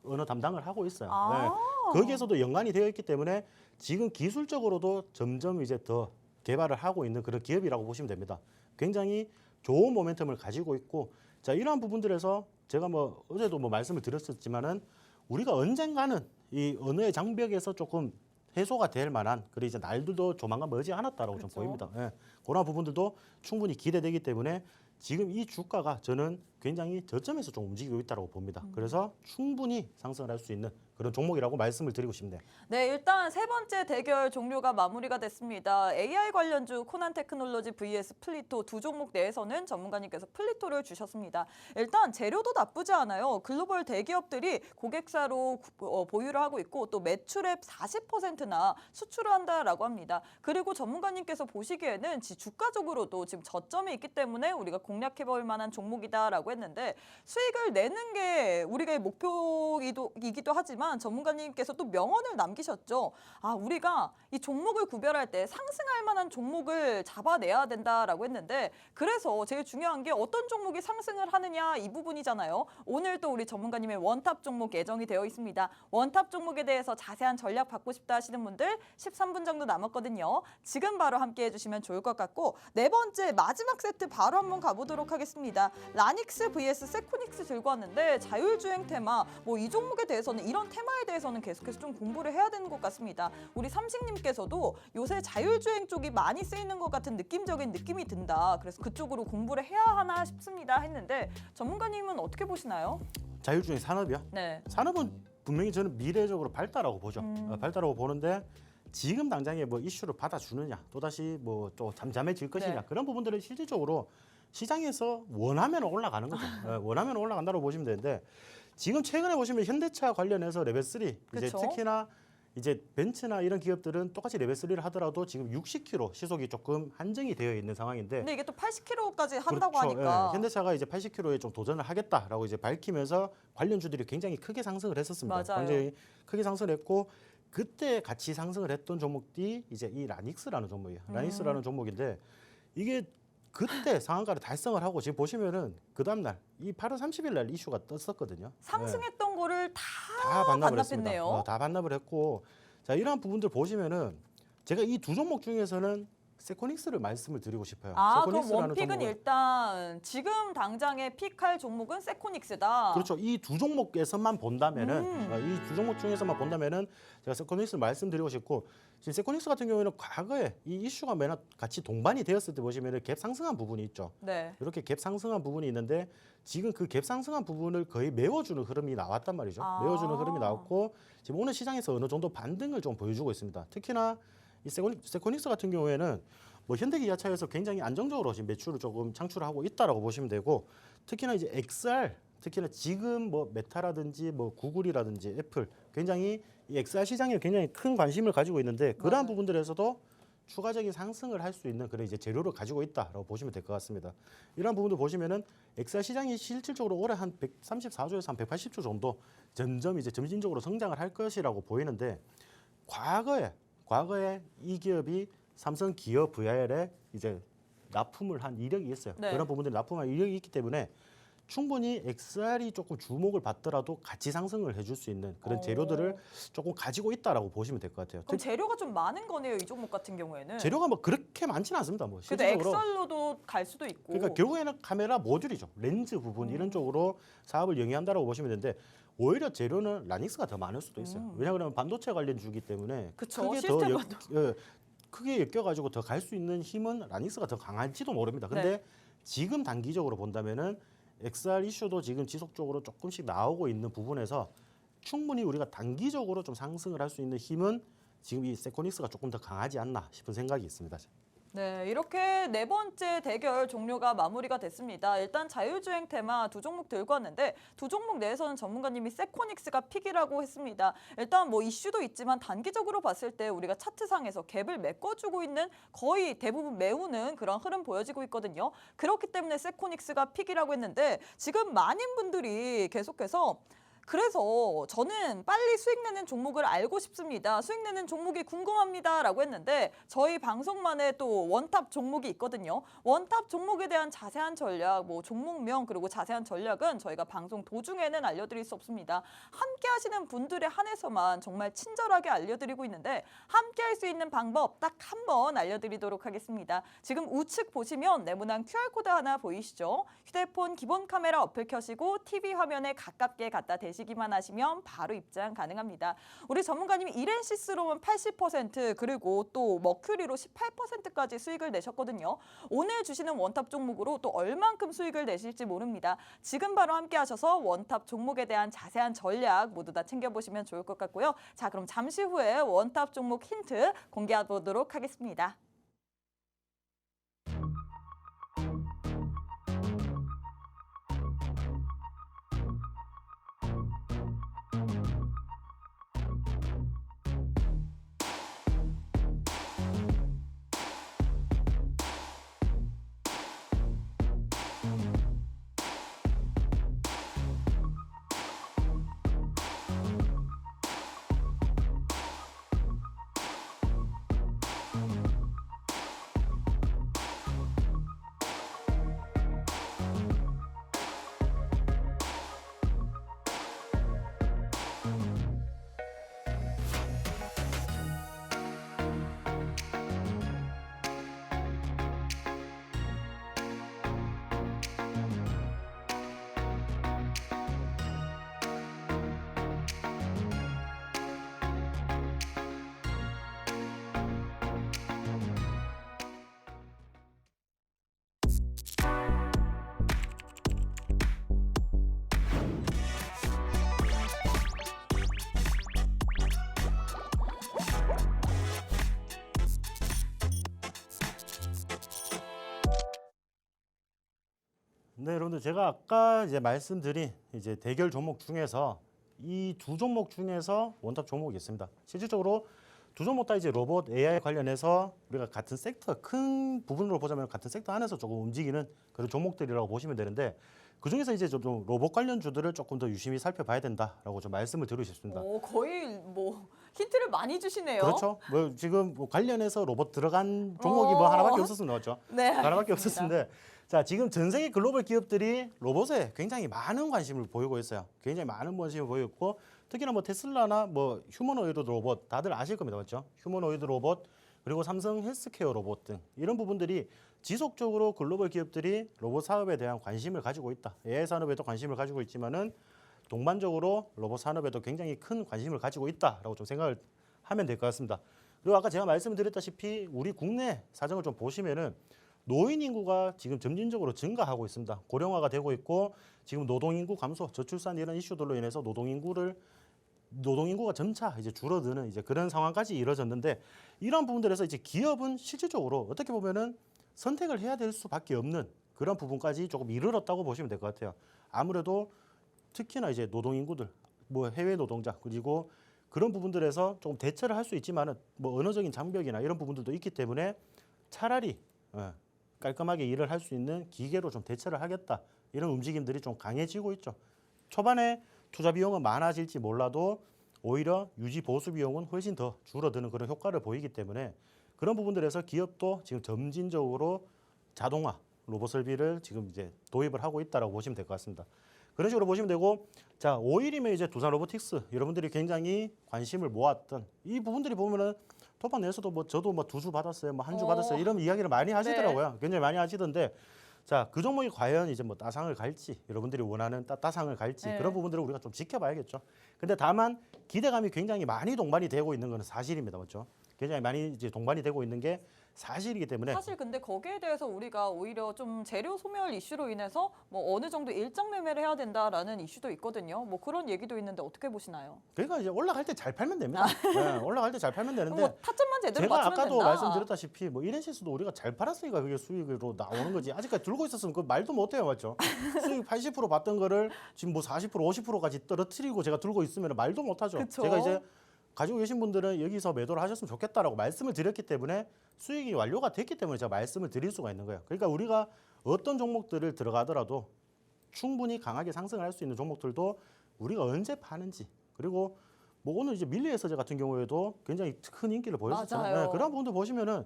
어느 담당을 하고 있어요. 아. 거기에서도 연관이 되어 있기 때문에 지금 기술적으로도 점점 이제 더 개발을 하고 있는 그런 기업이라고 보시면 됩니다. 굉장히 좋은 모멘텀을 가지고 있고 자 이러한 부분들에서 제가 뭐 어제도 뭐 말씀을 드렸었지만은 우리가 언젠가는 이 언어의 장벽에서 조금 해소가 될 만한 그런 이제 날들도 조만간 머지 않았다라고 좀 그렇죠. 보입니다. 예. 그런 부분들도 충분히 기대되기 때문에 지금 이 주가가 저는 굉장히 저점에서 좀 움직이고 있다고 봅니다. 그래서 충분히 상승을 할 수 있는 그런 종목이라고 말씀을 드리고 싶네요. 네, 일단 세 번째 대결 종료가 마무리가 됐습니다. AI 관련주 코난 테크놀로지 vs 플리토 두 종목 내에서는 전문가님께서 플리토를 주셨습니다. 일단 재료도 나쁘지 않아요. 글로벌 대기업들이 고객사로 보유를 하고 있고 또 매출의 40%나 수출을 한다라고 합니다. 그리고 전문가님께서 보시기에는 주가적으로도 지금 저점이 있기 때문에 우리가 공략해볼 만한 종목이다라고 했는데 수익을 내는 게 우리가 목표이기도 하지만 전문가님께서 또 명언을 남기셨죠. 아, 우리가 이 종목을 구별할 때 상승할 만한 종목을 잡아내야 된다라고 했는데 그래서 제일 중요한 게 어떤 종목이 상승을 하느냐 이 부분이잖아요. 오늘 또 우리 전문가님의 원탑 종목 예정이 되어 있습니다. 원탑 종목에 대해서 자세한 전략 받고 싶다 하시는 분들 13분 정도 남았거든요. 지금 바로 함께 해주시면 좋을 것 같고 네 번째 마지막 세트 바로 한번 가보도록 하겠습니다. 라닉스 vs 세코닉스 들고 왔는데 자율주행 테마 뭐 이 종목에 대해서는 이런 테마에 대해서는 계속해서 좀 공부를 해야 되는 것 같습니다. 우리 삼식님께서도 요새 자율주행 쪽이 많이 쓰이는 것 같은 느낌적인 느낌이 든다. 그래서 그쪽으로 공부를 해야 하나 싶습니다 했는데 전문가님은 어떻게 보시나요? 자율주행 산업이요? 네. 산업은 분명히 저는 미래적으로 발달하고 보죠. 발달하고 보는데 지금 당장에 뭐 이슈를 받아주느냐, 또다시 뭐 또 잠잠해질 것이냐 네. 그런 부분들은 실질적으로 시장에서 원하면 올라가는 거죠. 원하면 올라간다고 보시면 되는데 지금 최근에 보시면 현대차 관련해서 레벨 3 이제 그쵸? 특히나 이제 벤츠나 이런 기업들은 똑같이 레벨 3를 하더라도 지금 60km 시속이 조금 한정이 되어 있는 상황인데 근데 이게 또 80km까지 한다고 그렇죠. 하니까 예, 현대차가 이제 80km에 좀 도전을 하겠다라고 이제 밝히면서 관련주들이 굉장히 크게 상승을 했었습니다. 맞아요. 굉장히 크게 상승을 했고 그때 같이 상승을 했던 종목이 이제 이 라닉스라는 종목이에요. 라닉스라는 종목인데 이게 그때 상한가를 달성을 하고 지금 보시면은 그 다음날 이 8월 30일 날 이슈가 떴었거든요. 상승했던 거를 다 다 반납을 했습니다. 반납했네요. 다 반납을 했고 자 이러한 부분들 보시면은 제가 이 두 종목 중에서는 세코닉스를 말씀을 드리고 싶어요. 아, 그럼 세코닉스라는 원픽은 종목은- 일단 지금 당장에 픽할 종목은 세코닉스다. 그렇죠. 이 두 종목에서만 본다면은 이 두 종목 중에서만 본다면은 제가 세코닉스를 말씀드리고 싶고 지금 세코닉스 같은 경우에는 과거에 이 이슈가 맨날 같이 동반이 되었을 때 보시면은 갭 상승한 부분이 있죠. 네. 이렇게 갭 상승한 부분이 있는데 지금 그 갭 상승한 부분을 거의 메워주는 흐름이 나왔단 말이죠. 아. 메워주는 흐름이 나왔고 지금 오늘 시장에서 어느 정도 반등을 좀 보여주고 있습니다. 특히나 이 세코닉스 같은 경우에는 뭐 현대기아차에서 굉장히 안정적으로 지금 매출을 조금 창출하고 있다라고 보시면 되고 특히나 이제 XR 특히나 지금 뭐 메타라든지 뭐 구글이라든지 애플 굉장히 이 XR 시장에 굉장히 큰 관심을 가지고 있는데 그러한 맞아요. 부분들에서도 추가적인 상승을 할 수 있는 그런 이제 재료를 가지고 있다라고 보시면 될 것 같습니다. 이러한 부분도 보시면은 XR 시장이 실질적으로 올해 한 134조에서 한 180조 정도 점점 이제 점진적으로 성장을 할 것이라고 보이는데 과거에 이 기업이 삼성 기어 VR에 이제 납품을 한 이력이 있어요. 네. 그런 부분들이 납품한 이력이 있기 때문에 충분히 XR이 조금 주목을 받더라도 같이 상승을 해줄 수 있는 그런 재료들을 조금 가지고 있다라고 보시면 될 것 같아요. 그럼 재료가 좀 많은 거네요, 이 종목 같은 경우에는. 재료가 뭐 그렇게 많지는 않습니다. 뭐 근데 실질적으로. 엑셀로도 갈 수도 있고. 그러니까 결국에는 카메라 모듈이죠. 렌즈 부분 이런 쪽으로 사업을 영위한다라고 보시면 되는데 오히려 재료는 라닉스가 더 많을 수도 있어요. 왜냐하면 반도체 관련 주기 때문에 그쵸, 크게 시스템 더 반도- 크게 엮여가지고 더 갈 수 있는 힘은 라닉스가 더 강할지도 모릅니다. 근데 네. 지금 단기적으로 본다면은 XR 이슈도 지금 지속적으로 조금씩 나오고 있는 부분에서 충분히 우리가 단기적으로 좀 상승을 할 수 있는 힘은 지금 이 세코닉스가 조금 더 강하지 않나 싶은 생각이 있습니다. 네, 이렇게 네 번째 대결 종료가 마무리가 됐습니다. 일단 자율주행 테마 두 종목 들고 왔는데 두 종목 내에서는 전문가님이 세코닉스가 픽이라고 했습니다. 일단 뭐 이슈도 있지만 단기적으로 봤을 때 우리가 차트상에서 갭을 메꿔주고 있는 거의 대부분 메우는 그런 흐름 보여지고 있거든요. 그렇기 때문에 세코닉스가 픽이라고 했는데 지금 많은 분들이 계속해서 그래서 저는 빨리 수익 내는 종목을 알고 싶습니다. 수익 내는 종목이 궁금합니다라고 했는데 저희 방송만에 또 원탑 종목이 있거든요. 원탑 종목에 대한 자세한 전략, 뭐 종목명 그리고 자세한 전략은 저희가 방송 도중에는 알려드릴 수 없습니다. 함께 하시는 분들에 한해서만 정말 친절하게 알려드리고 있는데 함께 할 수 있는 방법 딱 한 번 알려드리도록 하겠습니다. 지금 우측 보시면 네모난 QR코드 하나 보이시죠? 휴대폰 기본 카메라 어플 켜시고 TV 화면에 가깝게 갖다 대시기만 하시면 바로 입장 가능합니다. 우리 전문가님이 이렌시스로는 80% 그리고 또 머큐리로 18%까지 수익을 내셨거든요. 오늘 주시는 원탑 종목으로 또 얼만큼 수익을 내실지 모릅니다. 지금 바로 함께 하셔서 원탑 종목에 대한 자세한 전략 모두 다 챙겨보시면 좋을 것 같고요. 자, 그럼 잠시 후에 원탑 종목 힌트 공개해 보도록 하겠습니다. 네, 여러분들 제가 아까 이제 말씀드린 이제 대결 종목 중에서 이 두 종목 중에서 원탑 종목이 있습니다. 실질적으로 두 종목 다 이제 로봇 AI 관련해서 우리가 같은 섹터 큰 부분으로 보자면 같은 섹터 안에서 조금 움직이는 그런 종목들이라고 보시면 되는데 그 중에서 이제 좀 로봇 관련주들을 조금 더 유심히 살펴봐야 된다라고 좀 말씀을 드리고 싶습니다. 오, 거의 뭐 힌트를 많이 주시네요. 그렇죠. 뭐 지금 뭐 관련해서 로봇 들어간 종목이 뭐 하나밖에 없었습니다. 맞죠? 네, 하나밖에 알겠습니다. 없었는데 자, 지금 전 세계 글로벌 기업들이 로봇에 굉장히 많은 관심을 보이고 있어요. 굉장히 많은 관심을 보이고 특히나 뭐 테슬라나 뭐 휴머노이드 로봇 다들 아실 겁니다. 맞죠? 휴머노이드 로봇 그리고 삼성 헬스케어 로봇 등 이런 부분들이 지속적으로 글로벌 기업들이 로봇 사업에 대한 관심을 가지고 있다. AI 산업에도 관심을 가지고 있지만은 동반적으로 로봇 산업에도 굉장히 큰 관심을 가지고 있다라고 좀 생각을 하면 될 것 같습니다. 그리고 아까 제가 말씀드렸다시피 우리 국내 사정을 좀 보시면은 노인 인구가 지금 점진적으로 증가하고 있습니다. 고령화가 되고 있고 지금 노동 인구 감소, 저출산 이런 이슈들로 인해서 노동 인구가 점차 이제 줄어드는 이제 그런 상황까지 이뤄졌는데 이런 부분들에서 이제 기업은 실질적으로 어떻게 보면은 선택을 해야 될 수밖에 없는 그런 부분까지 조금 이르렀다고 보시면 될 것 같아요. 아무래도 특히나 이제 노동 인구들, 뭐 해외 노동자 그리고 그런 부분들에서 조금 대처를 할 수 있지만은 뭐 언어적인 장벽이나 이런 부분들도 있기 때문에 차라리 깔끔하게 일을 할 수 있는 기계로 좀 대처를 하겠다 이런 움직임들이 좀 강해지고 있죠. 초반에 투자 비용은 많아질지 몰라도 오히려 유지 보수 비용은 훨씬 더 줄어드는 그런 효과를 보이기 때문에 그런 부분들에서 기업도 지금 점진적으로 자동화 로봇 설비를 지금 이제 도입을 하고 있다라고 보시면 될 것 같습니다. 그런 식으로 보시면 되고, 자, 5일이면 이제 두산 로보틱스 여러분들이 굉장히 관심을 모았던 이 부분들이 보면은 톡방 내에서도 뭐 저도 뭐 2주 받았어요, 뭐 한 주 받았어요 이런 이야기를 많이 하시더라고요. 굉장히 많이 하시던데, 자, 그 종목이 과연 이제 뭐 따상을 갈지, 여러분들이 원하는 따상을 갈지 네. 그런 부분들을 우리가 좀 지켜봐야겠죠. 근데 다만 기대감이 굉장히 많이 동반이 되고 있는 것은 사실입니다, 맞죠? 굉장히 많이 이제 동반이 되고 있는 게 사실이기 때문에 사실 근데 거기에 대해서 우리가 오히려 좀 재료 소멸 이슈로 인해서 뭐 어느 정도 일정 매매를 해야 된다라는 이슈도 있거든요. 뭐 그런 얘기도 있는데 어떻게 보시나요? 그러니까 이제 올라갈 때 잘 팔면 됩니다. 네, 올라갈 때 잘 팔면 되는데. 뭐 타점만 제대로 제가 맞추면 아까도 된다. 말씀드렸다시피 뭐 이렌시스도 우리가 잘 팔았으니까 그게 수익으로 나오는 거지. 아직까지 들고 있었으면 그 말도 못해요, 맞죠? 수익 80% 받던 거를 지금 뭐 40% 50%까지 떨어뜨리고 제가 들고 있으면 말도 못하죠. 그쵸? 제가 이제 가지고 계신 분들은 여기서 매도를 하셨으면 좋겠다라고 말씀을 드렸기 때문에 수익이 완료가 됐기 때문에 제가 말씀을 드릴 수가 있는 거예요. 그러니까 우리가 어떤 종목들을 들어가더라도 충분히 강하게 상승을 할 수 있는 종목들도 우리가 언제 파는지, 그리고 뭐 오늘 이제 밀리에서제 같은 경우에도 굉장히 큰 인기를 보였었잖아요. 맞아요. 네, 그런 부분들 보시면은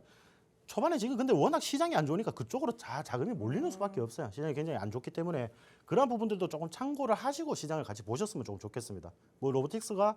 초반에 지금 근데 워낙 시장이 안 좋으니까 그쪽으로 자금이 몰리는 수밖에 없어요. 시장이 굉장히 안 좋기 때문에 그런 부분들도 조금 참고를 하시고 시장을 같이 보셨으면 좀 좋겠습니다. 뭐 로보틱스가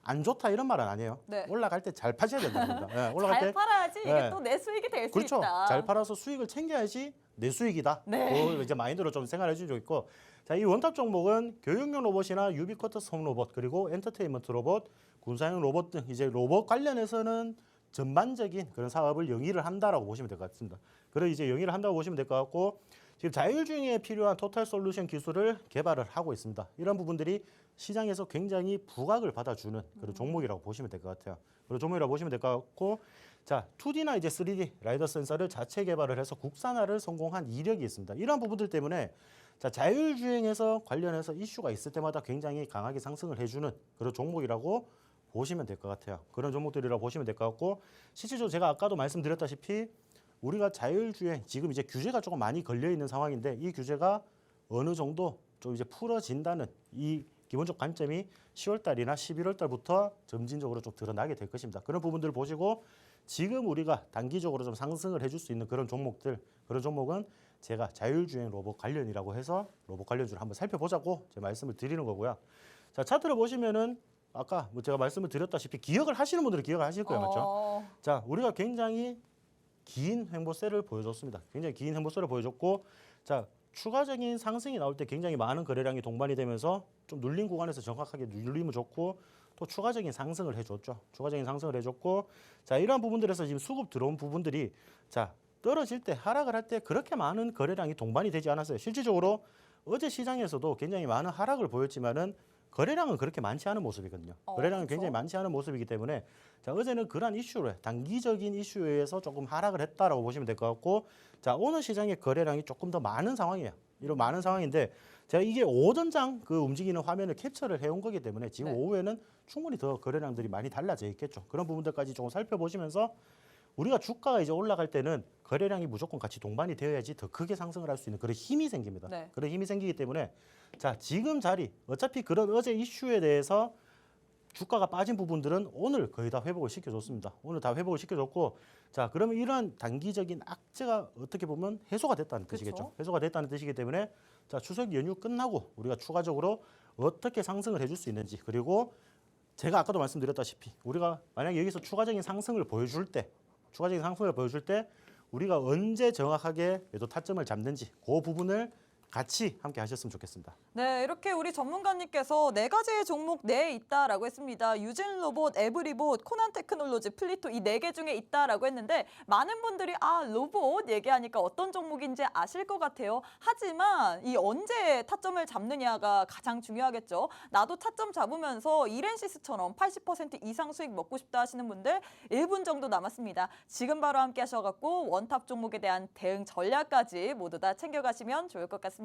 안 좋다 이런 말은 아니에요. 네. 올라갈 때 잘 파셔야 된다는 겁니다. 네, 올라갈 잘 때 팔아야지 이게 네. 또 내 수익이 될 수 그렇죠. 있다. 잘 팔아서 수익을 챙겨야지 내 수익이다. 네. 그 이제 마인드로 좀 생각해 주시고 있고, 자, 이 원탑 종목은 교육용 로봇이나 유비쿼터스 홈 로봇, 그리고 엔터테인먼트 로봇, 군사용 로봇 등 이제 로봇 관련해서는 전반적인 그런 사업을 영위를 한다라고 보시면 될 것 같습니다. 그래서 이제 영위를 한다고 보시면 될 것 같고, 지금 자율주행에 필요한 토탈 솔루션 기술을 개발을 하고 있습니다. 이런 부분들이 시장에서 굉장히 부각을 받아주는 그런 종목이라고 보시면 될 것 같아요. 그런 종목이라고 보시면 될 것 같고, 자, 2D나 이제 3D 라이더 센서를 자체 개발을 해서 국산화를 성공한 이력이 있습니다. 이러한 부분들 때문에 자, 자율주행에서 관련해서 이슈가 있을 때마다 굉장히 강하게 상승을 해주는 그런 종목이라고 보시면 될 것 같아요. 그런 종목들이라고 보시면 될 것 같고, 실질적으로 제가 아까도 말씀드렸다시피 우리가 자율주행 지금 이제 규제가 조금 많이 걸려 있는 상황인데, 이 규제가 어느 정도 좀 이제 풀어진다는 이 기본적 관점이 10월 달이나 11월 달부터 점진적으로 좀 드러나게 될 것입니다. 그런 부분들을 보시고 지금 우리가 단기적으로 좀 상승을 해줄 수 있는 그런 종목들, 그런 종목은 제가 자율주행 로봇 관련이라고 해서 로봇 관련주를 한번 살펴보자고 제 말씀을 드리는 거고요. 자, 차트를 보시면은 아까 뭐 제가 말씀을 드렸다시피 기억을 하시는 분들은 기억을 하실 거예요, 맞죠? 자, 우리가 굉장히 긴 횡보세를 보여줬습니다. 굉장히 긴 횡보세를 보여줬고, 자, 추가적인 상승이 나올 때 굉장히 많은 거래량이 동반이 되면서 좀 눌린 구간에서 정확하게 눌리면 좋고, 또 추가적인 상승을 해줬죠. 추가적인 상승을 해줬고, 자, 이러한 부분들에서 지금 수급 들어온 부분들이 자, 떨어질 때, 하락을 할 때 그렇게 많은 거래량이 동반이 되지 않았어요. 실질적으로 어제 시장에서도 굉장히 많은 하락을 보였지만은 거래량은 그렇게 많지 않은 모습이거든요. 거래량은 그렇죠. 굉장히 많지 않은 모습이기 때문에, 자, 어제는 그러한 이슈로 단기적인 이슈에 의해서 조금 하락을 했다라고 보시면 될 것 같고, 자, 오늘 시장의 거래량이 조금 더 많은 상황이에요. 이런 많은 상황인데, 제가 이게 오전장 그 움직이는 화면을 캡처를 해온 거기 때문에 지금 네. 오후에는 충분히 더 거래량들이 많이 달라져 있겠죠. 그런 부분들까지 조금 살펴보시면서 우리가 주가가 이제 올라갈 때는 거래량이 무조건 같이 동반이 되어야지 더 크게 상승을 할 수 있는 그런 힘이 생깁니다. 네. 그런 힘이 생기기 때문에, 자, 지금 자리 어차피 그런 어제 이슈에 대해서 주가가 빠진 부분들은 오늘 거의 다 회복을 시켜줬습니다. 오늘 다 회복을 시켜줬고, 자, 그러면 이러한 단기적인 악재가 어떻게 보면 해소가 됐다는 그쵸. 뜻이겠죠. 해소가 됐다는 뜻이기 때문에, 자, 추석 연휴 끝나고 우리가 추가적으로 어떻게 상승을 해줄 수 있는지, 그리고 제가 아까도 말씀드렸다시피 우리가 만약에 여기서 추가적인 상승을 보여줄 때 우리가 언제 정확하게 매도 타점을 잡는지 그 부분을 같이 함께 하셨으면 좋겠습니다. 네, 이렇게 우리 전문가님께서 4가지의 종목 내에 있다라고 했습니다. 유진 로봇, 에브리봇, 코난 테크놀로지, 플리토 이 4개 중에 있다라고 했는데 많은 분들이 로봇 얘기하니까 어떤 종목인지 아실 것 같아요. 하지만 이 언제 타점을 잡느냐가 가장 중요하겠죠. 나도 타점 잡으면서 이렌시스처럼 80% 이상 수익 먹고 싶다 하시는 분들 1분 정도 남았습니다. 지금 바로 함께 하셔갖고 원탑 종목에 대한 대응 전략까지 모두 다 챙겨가시면 좋을 것 같습니다.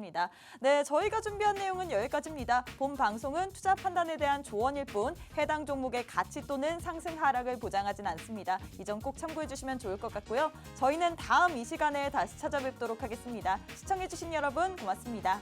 네, 저희가 준비한 내용은 여기까지입니다. 본 방송은 투자 판단에 대한 조언일 뿐 해당 종목의 가치 또는 상승 하락을 보장하진 않습니다. 이 점 꼭 참고해 주시면 좋을 것 같고요. 저희는 다음 이 시간에 다시 찾아뵙도록 하겠습니다. 시청해 주신 여러분 고맙습니다.